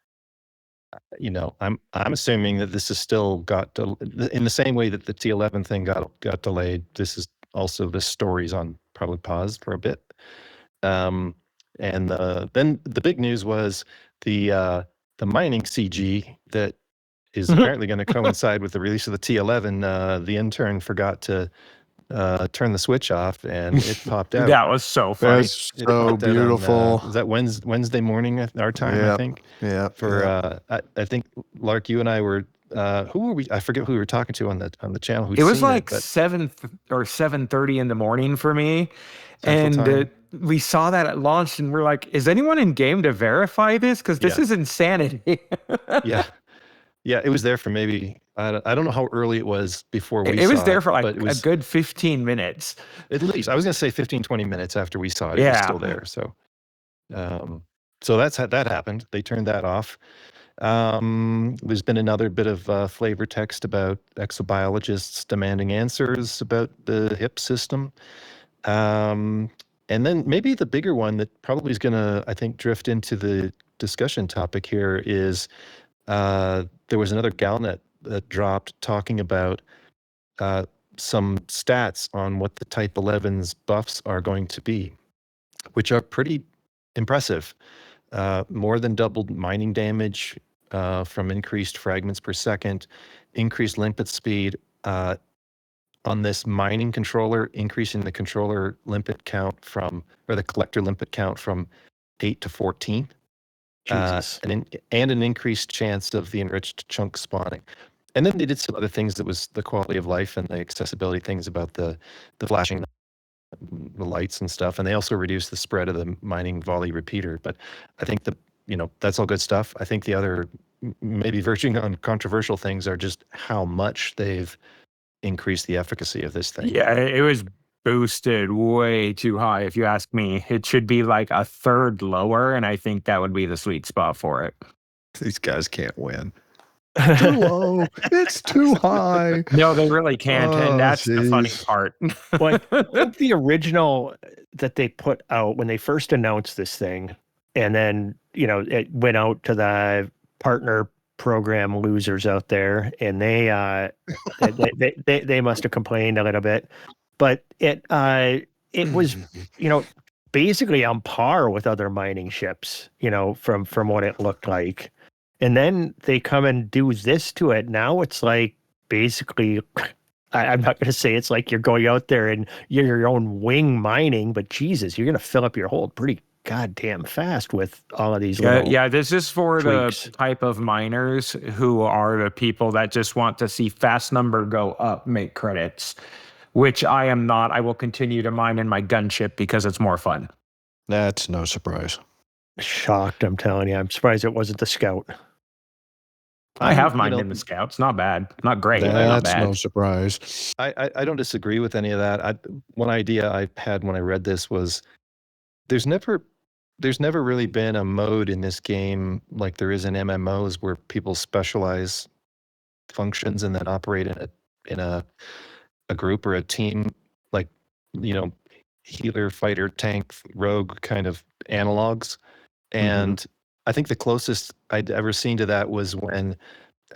assuming that this is still in the same way that the T11 thing got delayed. This is also the story's on probably paused for a bit. And then the big news was the mining CG that is apparently going to coincide with the release of the T11. The intern forgot to turn the switch off, and it popped out. That was so funny. That's It so popped out on, beautiful. was that Wednesday morning at our time? Yeah. I think. Yeah. I think Lark, you and I were. Who were we? I forget who we were talking to on the channel. Who'd It was seen like but 7:30 in the morning for me, Central and Time. we saw that at launch, and we're like, "Is anyone in game to verify this? Because this Yeah. is insanity." Yeah, it was there for maybe I don't know how early it was before we It was saw there for like but it was a good 15 minutes. at least I was going to say 15, 20 minutes after we saw it. It was Yeah. still there. So that happened. They turned that off. There's been another bit of flavor text about exobiologists demanding answers about the HIP system. And then maybe the bigger one that probably is going to, I think, drift into the discussion topic here is there was another Galnet that dropped talking about some stats on what the Type 11's buffs are going to be, which are pretty impressive. More than doubled mining damage from increased fragments per second, increased limpet speed on this mining controller, increasing the controller limpet count or the collector limpet count from 8 to 14. Jesus. And an increased chance of the enriched chunk spawning. And then they did some other things that was the quality of life and the accessibility things about the flashing the lights and stuff. And they also reduced the spread of the mining volley repeater. But I think that's all good stuff. I think the other maybe verging on controversial things are just how much they've increased the efficacy of this thing. Yeah, it was boosted way too high, if you ask me. It should be like a third lower, and I think that would be the sweet spot for it. These guys can't win. Too low. It's too high. No, they really can't, Oh, and that's the funny jeez. part. Well, I think the original that they put out when they first announced this thing, and then it went out to the partner program losers out there, and they must have complained a little bit, but it was basically on par with other mining ships, from what it looked like. And then they come and do this to it. Now it's like basically, I'm not going to say it's like you're going out there and you're your own wing mining, but Jesus, you're going to fill up your hold pretty goddamn fast with all of these little Yeah, this is for tweaks. the type of miners who are the people that just want to see fast number go up, make credits, which I am not. I will continue to mine in my gunship because it's more fun. That's no surprise. Shocked, I'm telling you. I'm surprised it wasn't the Scout. I have mined in the Scouts. Not bad. Not great. Not That's bad. no surprise. I don't disagree with any of that. One idea I had when I read this was there's never really been a mode in this game like there is in MMOs where people specialize functions and then operate in a group or a team, like healer, fighter, tank, rogue kind of analogs. And I think the closest I'd ever seen to that was when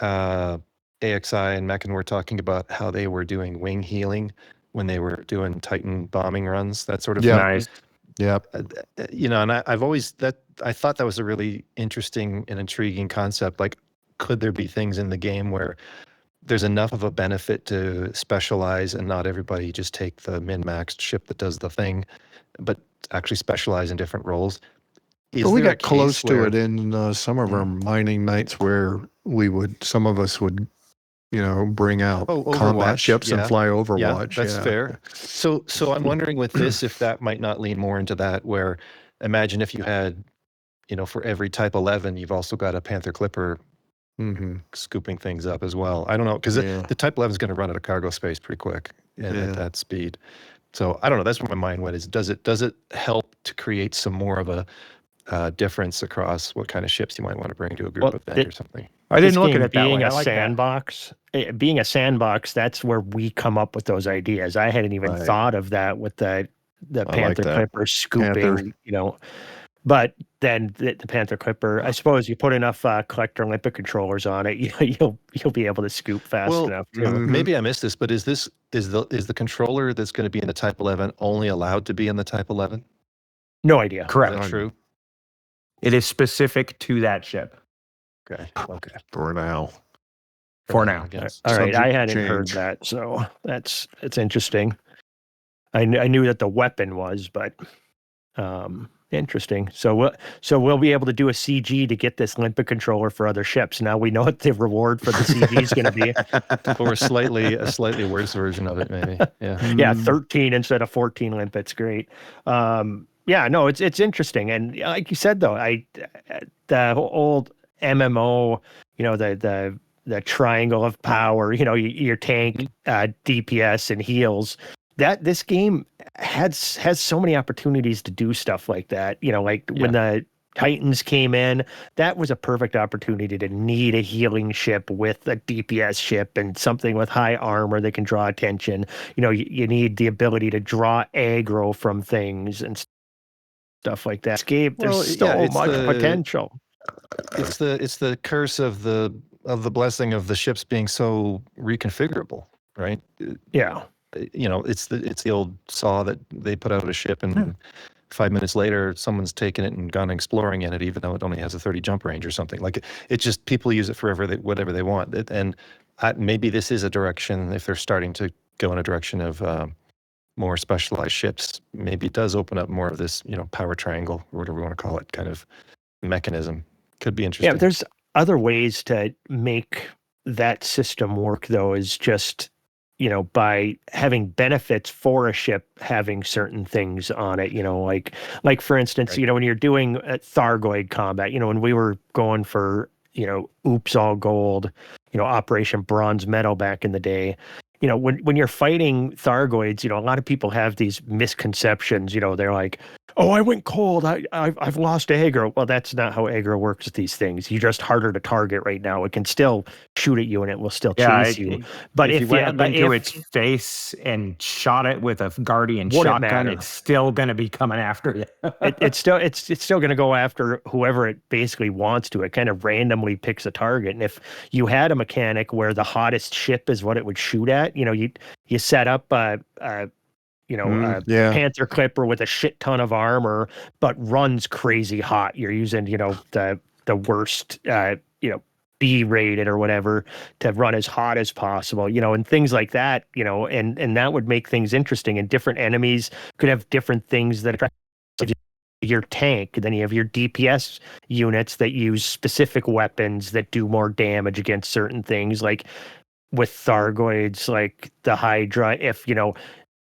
AXI and Meccan were talking about how they were doing wing healing when they were doing Titan bombing runs, that sort of thing. Nice. Yep. And I thought that was a really interesting and intriguing concept. Like, could there be things in the game where there's enough of a benefit to specialize and not everybody just take the min-maxed ship that does the thing, but actually specialize in different roles? But we got close to it in some of our mining nights where some of us would, bring out combat Overwatch, ships and fly Overwatch. Yeah, that's fair. So I'm wondering with this, if that might not lean more into that, where imagine if you had for every Type 11, you've also got a Panther Clipper Mm-hmm. scooping things up as well. I don't know, because Yeah. the Type 11 is going to run out of cargo space pretty quick at that speed. So I don't know. That's where my mind went. Is does it help to create some more of a difference across what kind of ships you might want to bring to a group event or something? I This didn't look at game it that being way. I a like that. sandbox, being a sandbox, that's where we come up with those ideas. I hadn't even Right. thought of that with the like Panther that. Clipper scooping, Panther. But then the Panther Clipper, I suppose, you put enough collector limpet controllers on it, you'll be able to scoop fast enough too. Maybe I missed this, but is the controller that's going to be in the Type 11 only allowed to be in the Type 11? No idea. Correct. Is that true? It is specific to that ship. Okay. For now. For now. I guess. All right, Subject I to hadn't heard change. that, so it's interesting. I knew that the weapon was, but interesting. So we'll be able to do a CG to get this limpet controller for other ships. Now we know what the reward for the CG is going to be. Or a slightly worse version of it, maybe. Yeah. Yeah, 13 instead of 14 limpets. Great. Yeah, no, it's interesting, and like you said though, the old MMO, the triangle of power, your tank, DPS, and heals. That this game has so many opportunities to do stuff like that. When the Titans came in, that was a perfect opportunity to need a healing ship with a DPS ship and something with high armor that can draw attention. You need the ability to draw aggro from things and stuff like that. Escape, there's so much potential. It's the curse of the blessing of the ships being so reconfigurable, right? Yeah. It's the old saw that they put out a ship and 5 minutes later someone's taken it and gone exploring in it, even though it only has a 30 jump range or something. Like it just, people use it for whatever they want. And maybe this is a direction, if they're starting to go in a direction of more specialized ships, maybe it does open up more of this, power triangle, or whatever we want to call it, kind of mechanism. Could be interesting. Yeah, there's other ways to make that system work, though, is just, by having benefits for a ship having certain things on it, like for instance, Right. when you're doing Thargoid combat, when we were going for, Oops All Gold, Operation Bronze Medal back in the day, when you're fighting Thargoids, a lot of people have these misconceptions, they're like, oh, I went cold. I've lost aggro. Well, that's not how aggro works with these things. You're just harder to target right now. It can still shoot at you and it will still chase you. But if you went up into its face and shot it with a Guardian shotgun, it's still going to be coming after you. it's still going to go after whoever it basically wants to. It kind of randomly picks a target. And if you had a mechanic where the hottest ship is what it would shoot at, you set up Panther Clipper with a shit ton of armor, but runs crazy hot. You're using, the worst, B-rated or whatever to run as hot as possible, and things like that, and that would make things interesting. And different enemies could have different things that attract your tank. Then you have your DPS units that use specific weapons that do more damage against certain things, like with Thargoids, like the Hydra, if,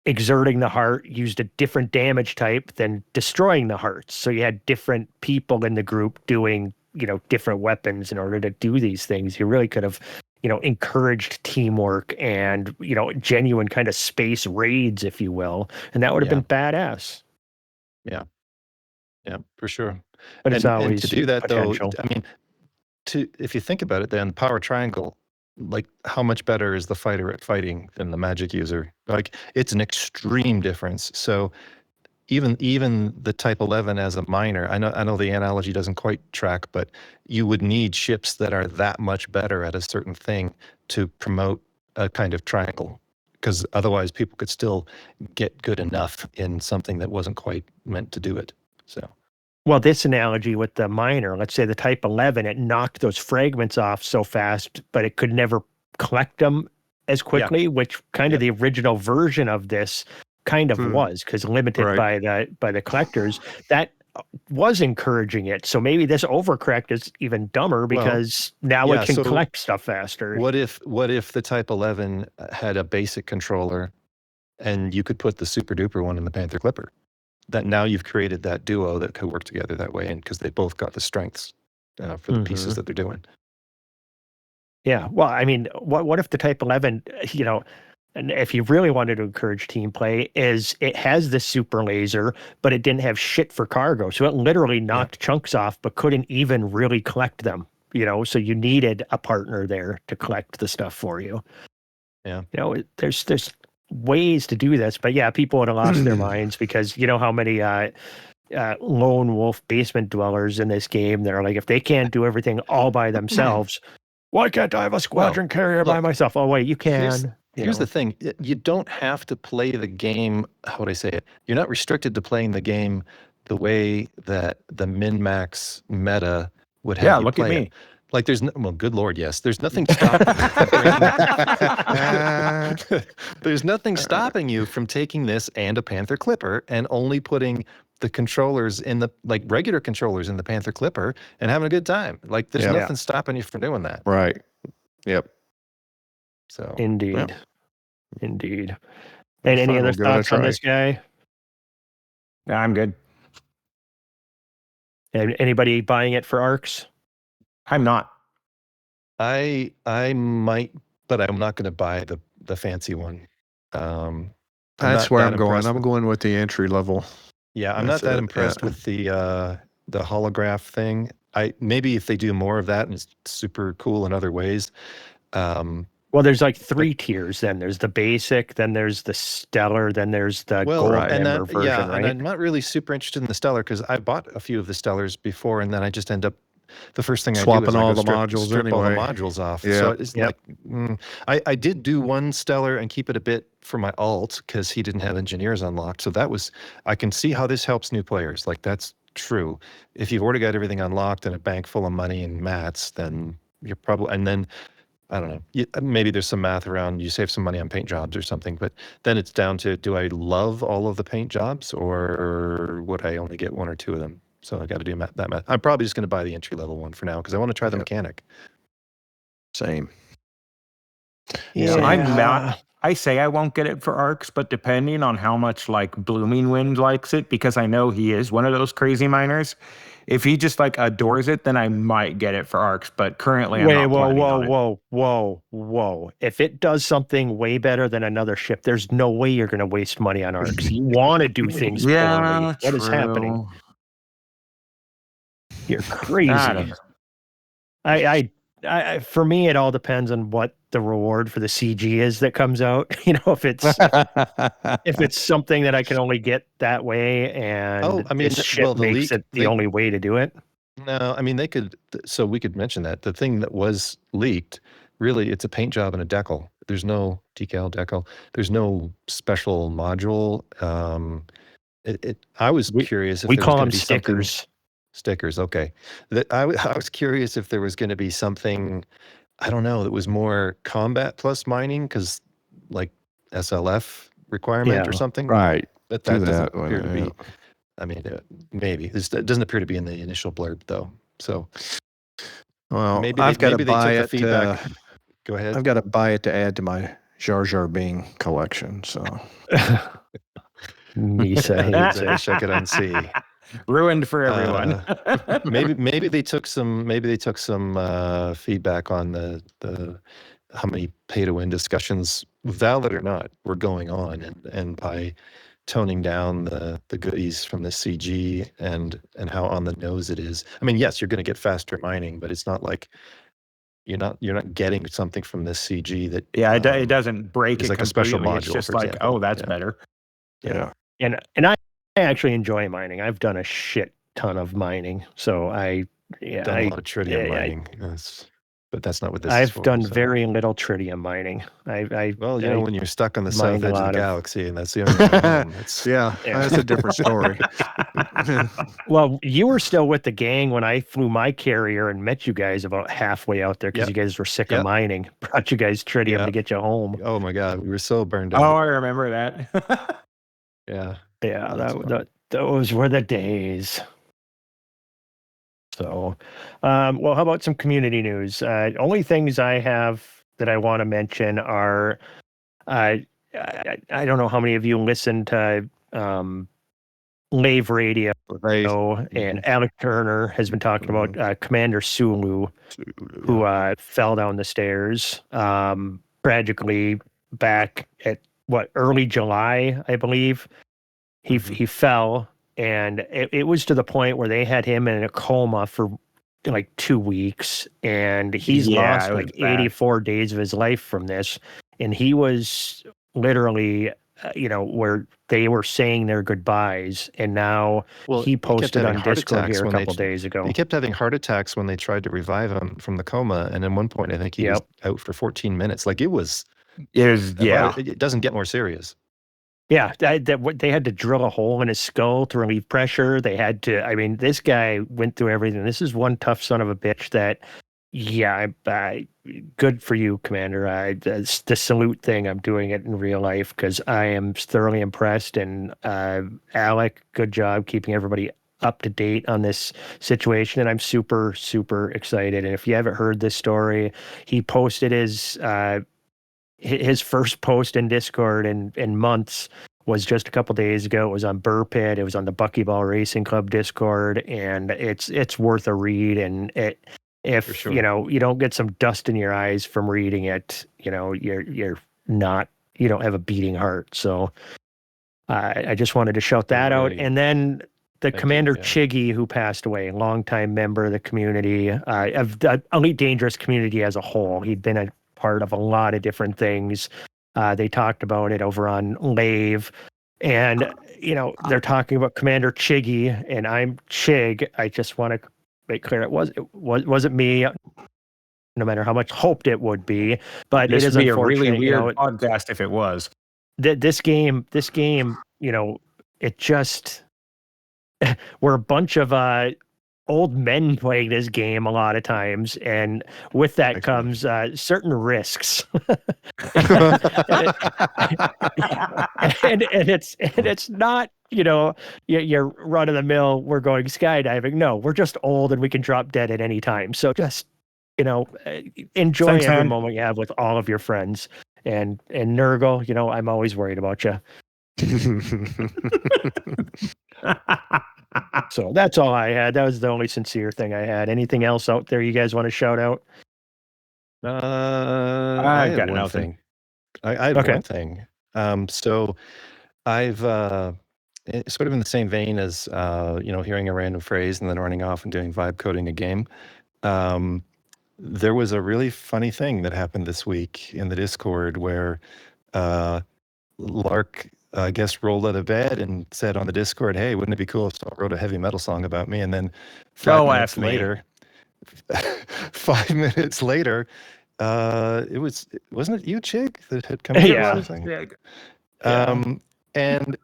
exerting the heart used a different damage type than destroying the hearts. So you had different people in the group doing, different weapons in order to do these things. You really could have, encouraged teamwork and, genuine kind of space raids, if you will. And that would have been badass. Yeah. Yeah, for sure. But it's always to do that potential. though, I mean, if you think about it, then power triangle, like how much better is the fighter at fighting than the magic user? Like it's an extreme difference. So even the Type 11 as a miner, I know the analogy doesn't quite track, but you would need ships that are that much better at a certain thing to promote a kind of triangle, because otherwise people could still get good enough in something that wasn't quite meant to do it. So. Well, this analogy with the miner, let's say the Type 11, it knocked those fragments off so fast, but it could never collect them as quickly, which kind of the original version of this kind of was, because limited by the collectors. That was encouraging it. So maybe this overcorrect is even dumber because now it can collect stuff faster. What if the Type 11 had a basic controller and you could put the super duper one in the Panther Clipper? that now you've created that duo that could work together that way, and because they both got the strengths for the pieces that they're doing. Yeah. Well, I mean, what if the Type 11, and if you really wanted to encourage team play, is it has this super laser, but it didn't have shit for cargo. So it literally knocked chunks off, but couldn't even really collect them, so you needed a partner there to collect the stuff for you. Yeah. There's ways to do this, but yeah, people would have lost their minds because you know how many lone wolf basement dwellers in this game, they're like, if they can't do everything all by themselves, why can't I have a squadron carrier by myself? Oh, wait, you can. Here's the thing. You don't have to play the game. How would I say it? You're not restricted to playing the game the way that the min-max meta would have you play it. Like there's good Lord, yes. There's nothing stopping there's nothing stopping you from taking this and a Panther Clipper and only putting the controllers in the regular controllers in the Panther Clipper and having a good time. Like there's nothing stopping you from doing that. Right. Yep. So Indeed. And any other thoughts on this guy? Yeah, I'm good. And anybody buying it for arcs? I'm not. I might, but I'm not going to buy the fancy one. That's where I'm going. I'm going with the entry level. Yeah, I'm not that impressed with the holograph thing. Maybe if they do more of that and it's super cool in other ways. Well, there's like 3 tiers. Then there's the basic, then there's the stellar, then there's the gold member version, right? And I'm not really super interested in the stellar because I bought a few of the stellars before, and then I just end up the first thing swapping I all do is the modules strip anyway. all the modules off. Yeah. So it's I did do one stellar and keep it a bit for my alt because he didn't have engineers unlocked. So I can see how this helps new players. Like that's true. If you've already got everything unlocked and a bank full of money and mats, then you're probably, and then I don't know, maybe there's some math around, you save some money on paint jobs or something, but then it's down to, do I love all of the paint jobs or would I only get 1 or 2 of them? So I got to do that math. I'm probably just going to buy the entry level one for now because I want to try the mechanic. Same. Yeah. So I'm not. I say I won't get it for arcs, but depending on how much Blooming Wind likes it, because I know he is one of those crazy miners. If he just adores it, then I might get it for arcs. But currently, I'm not planning on it. Whoa! If it does something way better than another ship, there's no way you're going to waste money on arcs. You want to do things poorly. What is happening? You're crazy. I for me, it all depends on what the reward for the CG is that comes out. If it's something that I can only get that way, and this ship makes it the only way to do it. No, I mean they could. So we could mention that the thing that was leaked, really, it's a paint job and a decal. There's no decal, decal. There's no special module. I was curious if we call them stickers. Stickers, okay. I was curious if there was going to be something, I don't know, that was more combat plus mining, because SLF requirement or something. Right. But that doesn't appear to be. I mean, maybe. It doesn't appear to be in the initial blurb, though. So, well, maybe I've got to buy it. Go ahead. I've got to buy it to add to my Jar Jar Bing collection. So, Misa hates it. Check it on C. Ruined for everyone. maybe they took some feedback on the how many pay to win discussions, valid or not, were going on, and by toning down the goodies from the CG and how on the nose it is. I mean, yes, you're going to get faster mining, but it's not like you're not getting something from this CG that it doesn't break it like a special module. It's just that's better. Yeah. And I actually enjoy mining. I've done a shit ton of mining, so I done a lot of tritium mining. But that's not what this is I've for, done very little tritium mining. When you're stuck on the south edge of the galaxy, and that's the only that's a different story. Well, you were still with the gang when I flew my carrier and met you guys about halfway out there because you guys were sick of mining. Brought you guys tritium to get you home. Oh my God, we were so burned out. Oh, I remember that. Yeah, those were the days. So, well, how about some community news? Only things I have that I want to mention are, I don't know how many of you listen to Lave Radio, They, and Alec Turner has been talking about Commander Sulu, who fell down the stairs tragically back at early July, I believe. He fell, and it was to the point where they had him in a coma for like 2 weeks, and he's lost like 84 days of his life from this, and he was literally where they were saying their goodbyes, and now he posted on Discord here a couple days ago. He kept having heart attacks when they tried to revive him from the coma, and at one point I think he was out for 14 minutes. Like it doesn't get more serious. Yeah, they had to drill a hole in his skull to relieve pressure. They had to. I mean, this guy went through everything. This is one tough son of a bitch. That, good for you, Commander. The salute thing. I'm doing it in real life because I am thoroughly impressed. And Alec, good job keeping everybody up to date on this situation. And I'm super, super excited. And if you haven't heard this story, he posted his first post in Discord in months was just a couple days ago. It was on Burr Pit. It was on the Buckyball Racing Club Discord, and it's worth a read. And if sure. You don't get some dust in your eyes from reading it, you don't have a beating heart. So I just wanted to shout that out. And then the Commander Chiggy, who passed away, longtime member of the community, of the Elite Dangerous community as a whole. He'd been a part of a lot of different things. They talked about it over on Lave, and they're talking about Commander Chiggy, and I'm Chig. I just want to make clear it wasn't me, no matter how much hoped it would be. But it is be unfortunate. A really weird podcast if it was. This game, it just we're a bunch of old men playing this game a lot of times, and with that comes certain risks. and it's not you're run of the mill. We're going skydiving. No, we're just old and we can drop dead at any time. So just enjoy every moment you have with all of your friends. And Nurgle, I'm always worried about you. So that's all I had. That was the only sincere thing I had. Anything else out there you guys want to shout out? I've got one thing. I have one thing. So I've sort of in the same vein as hearing a random phrase and then running off and doing vibe coding a game. There was a really funny thing that happened this week in the Discord where Lark, I guess, rolled out of bed and said on the Discord, "Hey, wouldn't it be cool if someone wrote a heavy metal song about me?" And then 5 minutes later, wasn't it you, Chig, that had come? And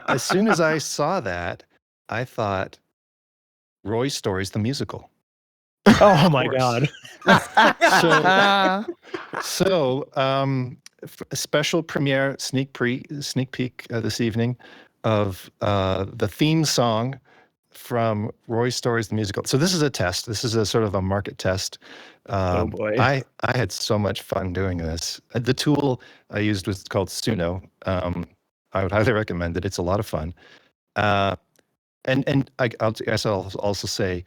as soon as I saw that, I thought, Roy Stories the musical. Oh my God! So a special premiere sneak peek this evening of the theme song from Roy Stories the musical. So this is a test. This is a sort of a market test. Oh boy! I had so much fun doing this. The tool I used was called Suno. I would highly recommend it. It's a lot of fun. And I'll also say,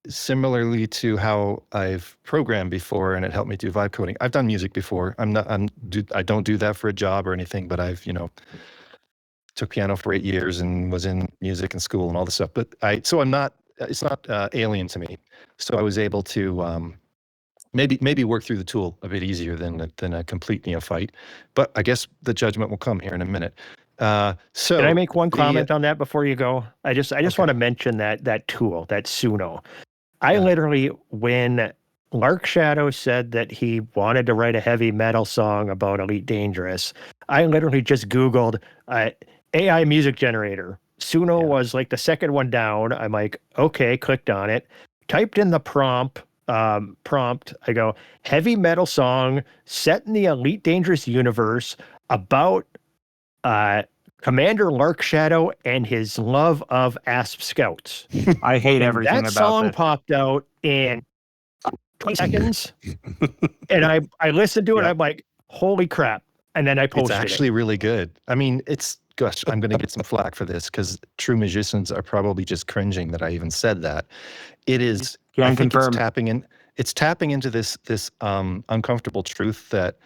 similarly to how I've programmed before and it helped me do vibe coding, I've done music before. I don't do that for a job or anything, but I've took piano for 8 years and was in music and school and all this stuff. But it's not alien to me. So I was able to maybe work through the tool a bit easier than a complete neophyte. But I guess the judgment will come here in a minute. So can I make one comment on that before you go? I just want to mention that tool, that Suno. I literally, when Lark Shadow said that he wanted to write a heavy metal song about Elite Dangerous, I literally just Googled AI music generator. Suno was like the second one down. I'm like, okay, clicked on it, typed in the prompt. I go, heavy metal song set in the Elite Dangerous universe about Commander Lark Shadow and his love of Asp Scouts. I hate everything about that song this. popped out in 20 seconds, and I listened to it. I'm like, holy crap! And then I posted it. It's actually really good. I mean, it's gosh, I'm going to get some flack for this because true musicians are probably just cringing that I even said that. It is. Can I think confirm. it's tapping into this uncomfortable truth that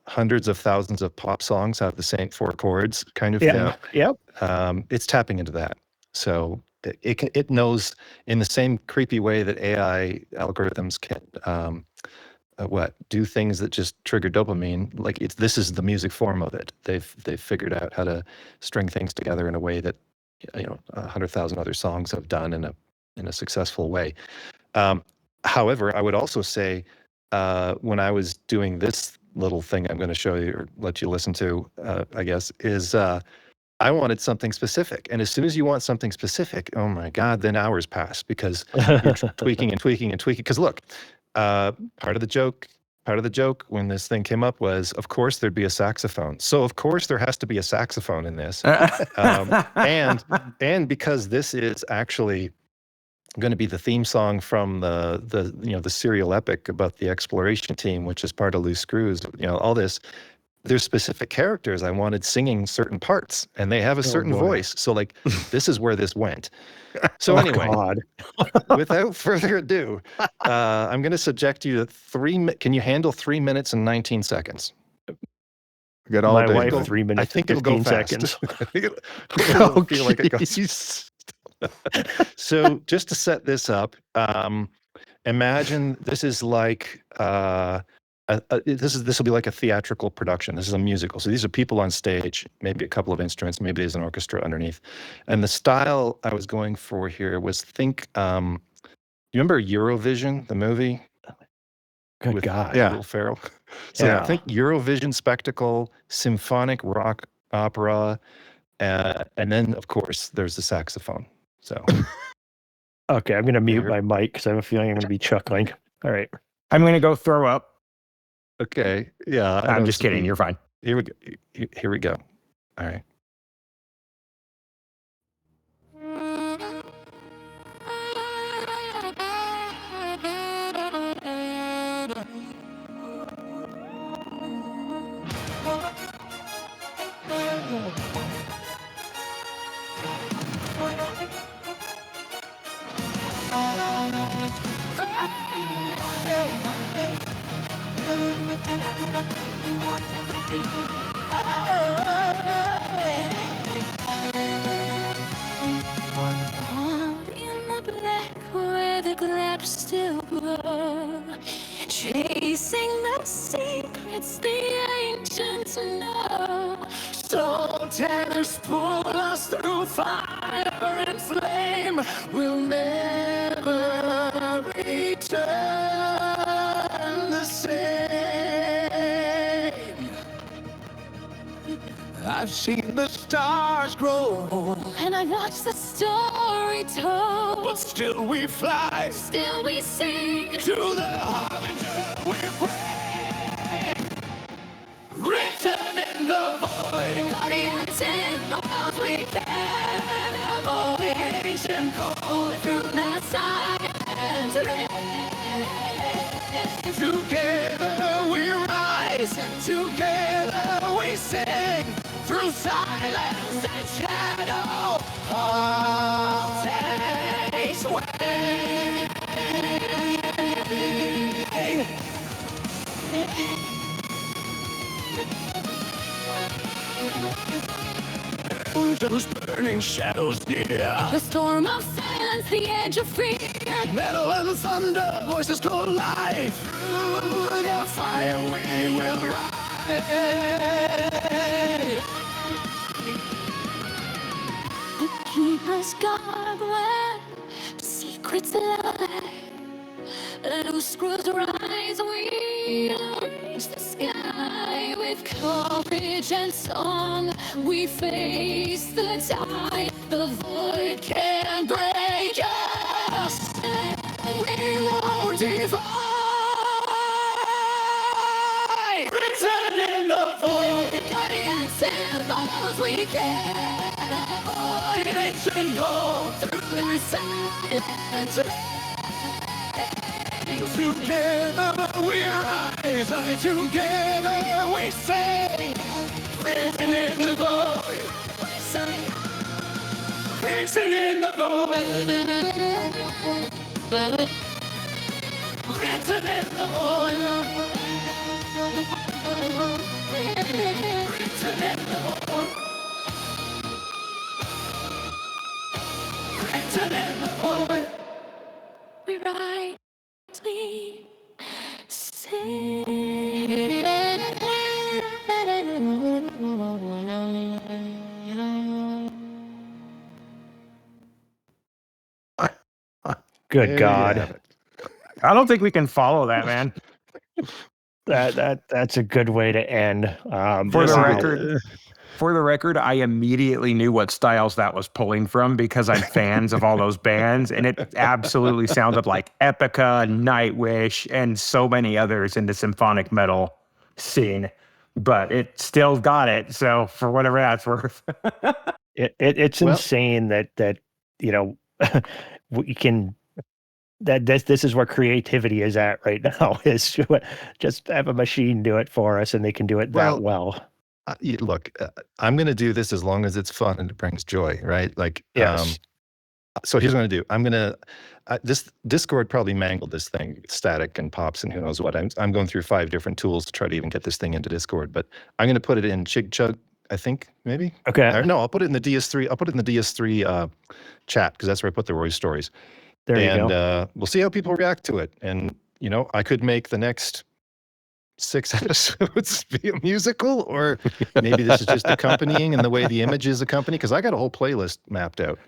hundreds of thousands of pop songs have the same 4 chords kind of thing. Yep. It's tapping into that. So it knows in the same creepy way that AI algorithms can do things that just trigger dopamine. Like this is the music form of it. They've figured out how to string things together in a way that 100,000 other songs have done in a successful way. However, I would also say when I was doing this little thing I'm going to show you or let you listen to, I guess, is I wanted something specific. And as soon as you want something specific, oh my God, then hours pass because you're tweaking and tweaking and tweaking. Because look, part of the joke when this thing came up was, of course, there'd be a saxophone. So of course there has to be a saxophone in this. And because this is actually going to be the theme song from the serial epic about the exploration team, which is part of Loose Screws, all this, there's specific characters I wanted singing certain parts and they have a certain voice. So like, this is where this went. So anyway, without further ado, I'm going to subject you to can you handle 3 minutes and 19 seconds? Get all My day. wife, Go. 3 minutes. I think it'll go 15 fast. seconds. I think it'll feel like it goes. So just to set this up, imagine this is like this will be like a theatrical production. This is a musical. So these are people on stage, maybe a couple of instruments, maybe there's an orchestra underneath. And the style I was going for here was you remember Eurovision, the movie? Good with God. Will Ferrell. So Yeah. I think Eurovision spectacle, symphonic rock opera, and then of course there's the saxophone. So Okay, I'm going to mute my mic because I have a feeling I'm going to be chuckling. All right. I'm going to go throw up. okay, yeah. I'm just kidding. You're fine. Here we go. Here we go. All right. In the black where the glass still glow, chasing the secrets the ancients know. Soul tethers pull us through fire and flame. We'll never return the same. I've seen the stars grow, and I watched the story told. But still we fly, still we sing to the harbinger we pray. Written in the void, guardians in the world we can. Evolution cold through the silence. Together we rise, together we sing. Through silence and shadow, all takes way. Those burning shadows near. The storm of silence, the edge of fear. Metal and thunder, voices collide. Through the fire we will rise. The keeper's guard where secrets lie. Loose screws rise, we reach the sky. With courage and song, we face the tide. The void can break us, we won't divide. Return in the void, guardians and those we can. Avoid and go through the silence. Together we rise, together we sing. Dancing in the void. Dancing in the void. Dancing in the void. Dancing in the void. Dancing in the void. We ride, sleep, Good There you God. have it. I don't think we can follow that, man. That's a good way to end. For the listen, record, I immediately knew what styles that was pulling from because I'm fans of all those bands, and it absolutely sounded like Epica, Nightwish, and so many others in the symphonic metal scene. But it still got it. So for whatever that's worth. it's Well- insane that you know we can that this is where creativity is at right now, is just have a machine do it for us and they can do it that well. Look, I'm going to do this as long as it's fun and it brings joy, right? Like, Yes. so here's what I'm going to do. I'm going to, this Discord probably mangled this thing, static and pops and who knows what. I'm going through 5 different tools to try to even get this thing into Discord, but I'm going to put it in Chig Chug, I think, maybe. Okay. Or no, I'll put it in the DS3. I'll put it in the DS3 chat because that's where I put the Roy stories. There you go. And we'll see how people react to it. And, you know, I could make the next 6 episodes be a musical, or maybe this is just accompanying and the way the images accompany, because I got a whole playlist mapped out.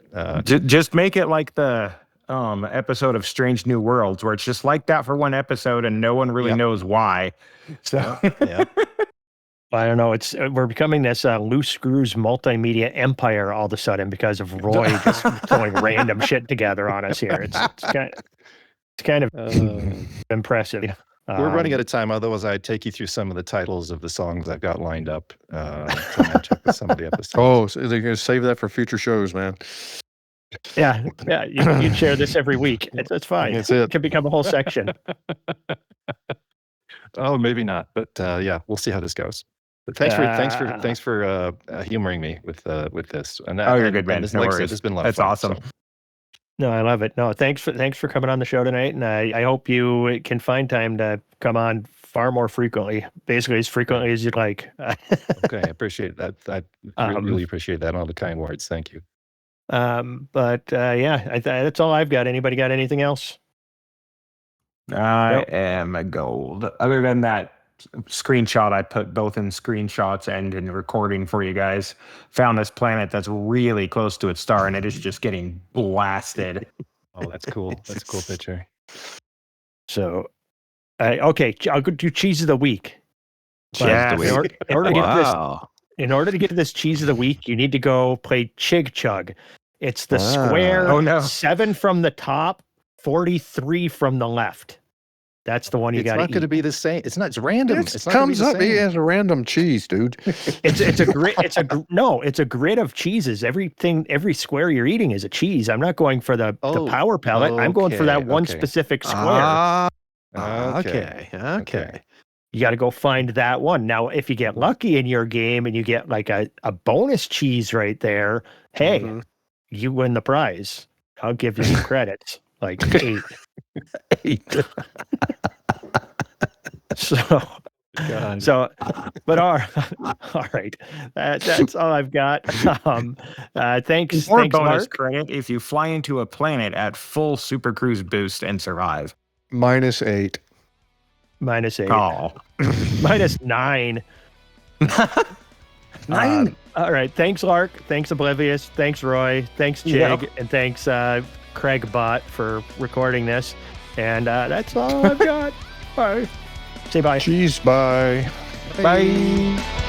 Just make it like the episode of Strange New Worlds, where it's just like that for one episode and no one really knows why. So Yeah. I don't know. We're becoming this Loose Screws multimedia empire all of a sudden because of Roy just throwing random shit together on us here. It's kind of impressive. We're running out of time. Otherwise, I'd take you through some of the titles of the songs I've got lined up. To match up with some of the episodes. Oh, so they're going to save that for future shows, man. Yeah. You share this every week. It's fine. That's it. It can become a whole section. Oh, maybe not. But yeah, we'll see how this goes. But thanks for humoring me with this. And you're good, man. This, No like I said, worries. this has been a lot of That's fun, awesome. so. No, I love it. No, thanks for coming on the show tonight, and I hope you can find time to come on far more frequently, basically as frequently as you'd like. Okay, I appreciate that. I really appreciate that and all the kind words. Thank you. But yeah, that's all I've got. Anybody got anything else? I am a gold. Other than that screenshot, I put both in screenshots and in recording for you guys. Found this planet that's really close to its star, and it is just getting blasted. Oh, that's cool. That's a cool picture. So, okay, I'll go do cheese of the week. Yeah. In order to get this, Wow. in order to get to this cheese of the week, you need to go play Chig Chug. It's the square. Oh, no. 7 from the top, 43 from the left. That's the one you It's got not to going to eat. be the same. It's not. It's random. It It's not gonna be comes the up. He same. has a random cheese, dude. It's a grid. It's a grid of cheeses. Every square you're eating is a cheese. I'm not going for the power pellet. I'm going for that one okay. specific square. Okay. You got to go find that one. Now, if you get lucky in your game and you get like a bonus cheese right there, hey, you win the prize. I'll give you some credits, like 8. 8. But all right. That's all I've got. Thanks. More Thanks, bonus Mark. credit if you fly into a planet at full super cruise boost and survive. -8. -8. Oh. -9. 9. All right. Thanks, Lark. Thanks, Oblivious. Thanks, Roy. Thanks, Jig. And thanks, Craig Bott, for recording this. And that's all I've got. Bye. Say bye. Cheese, bye. Bye.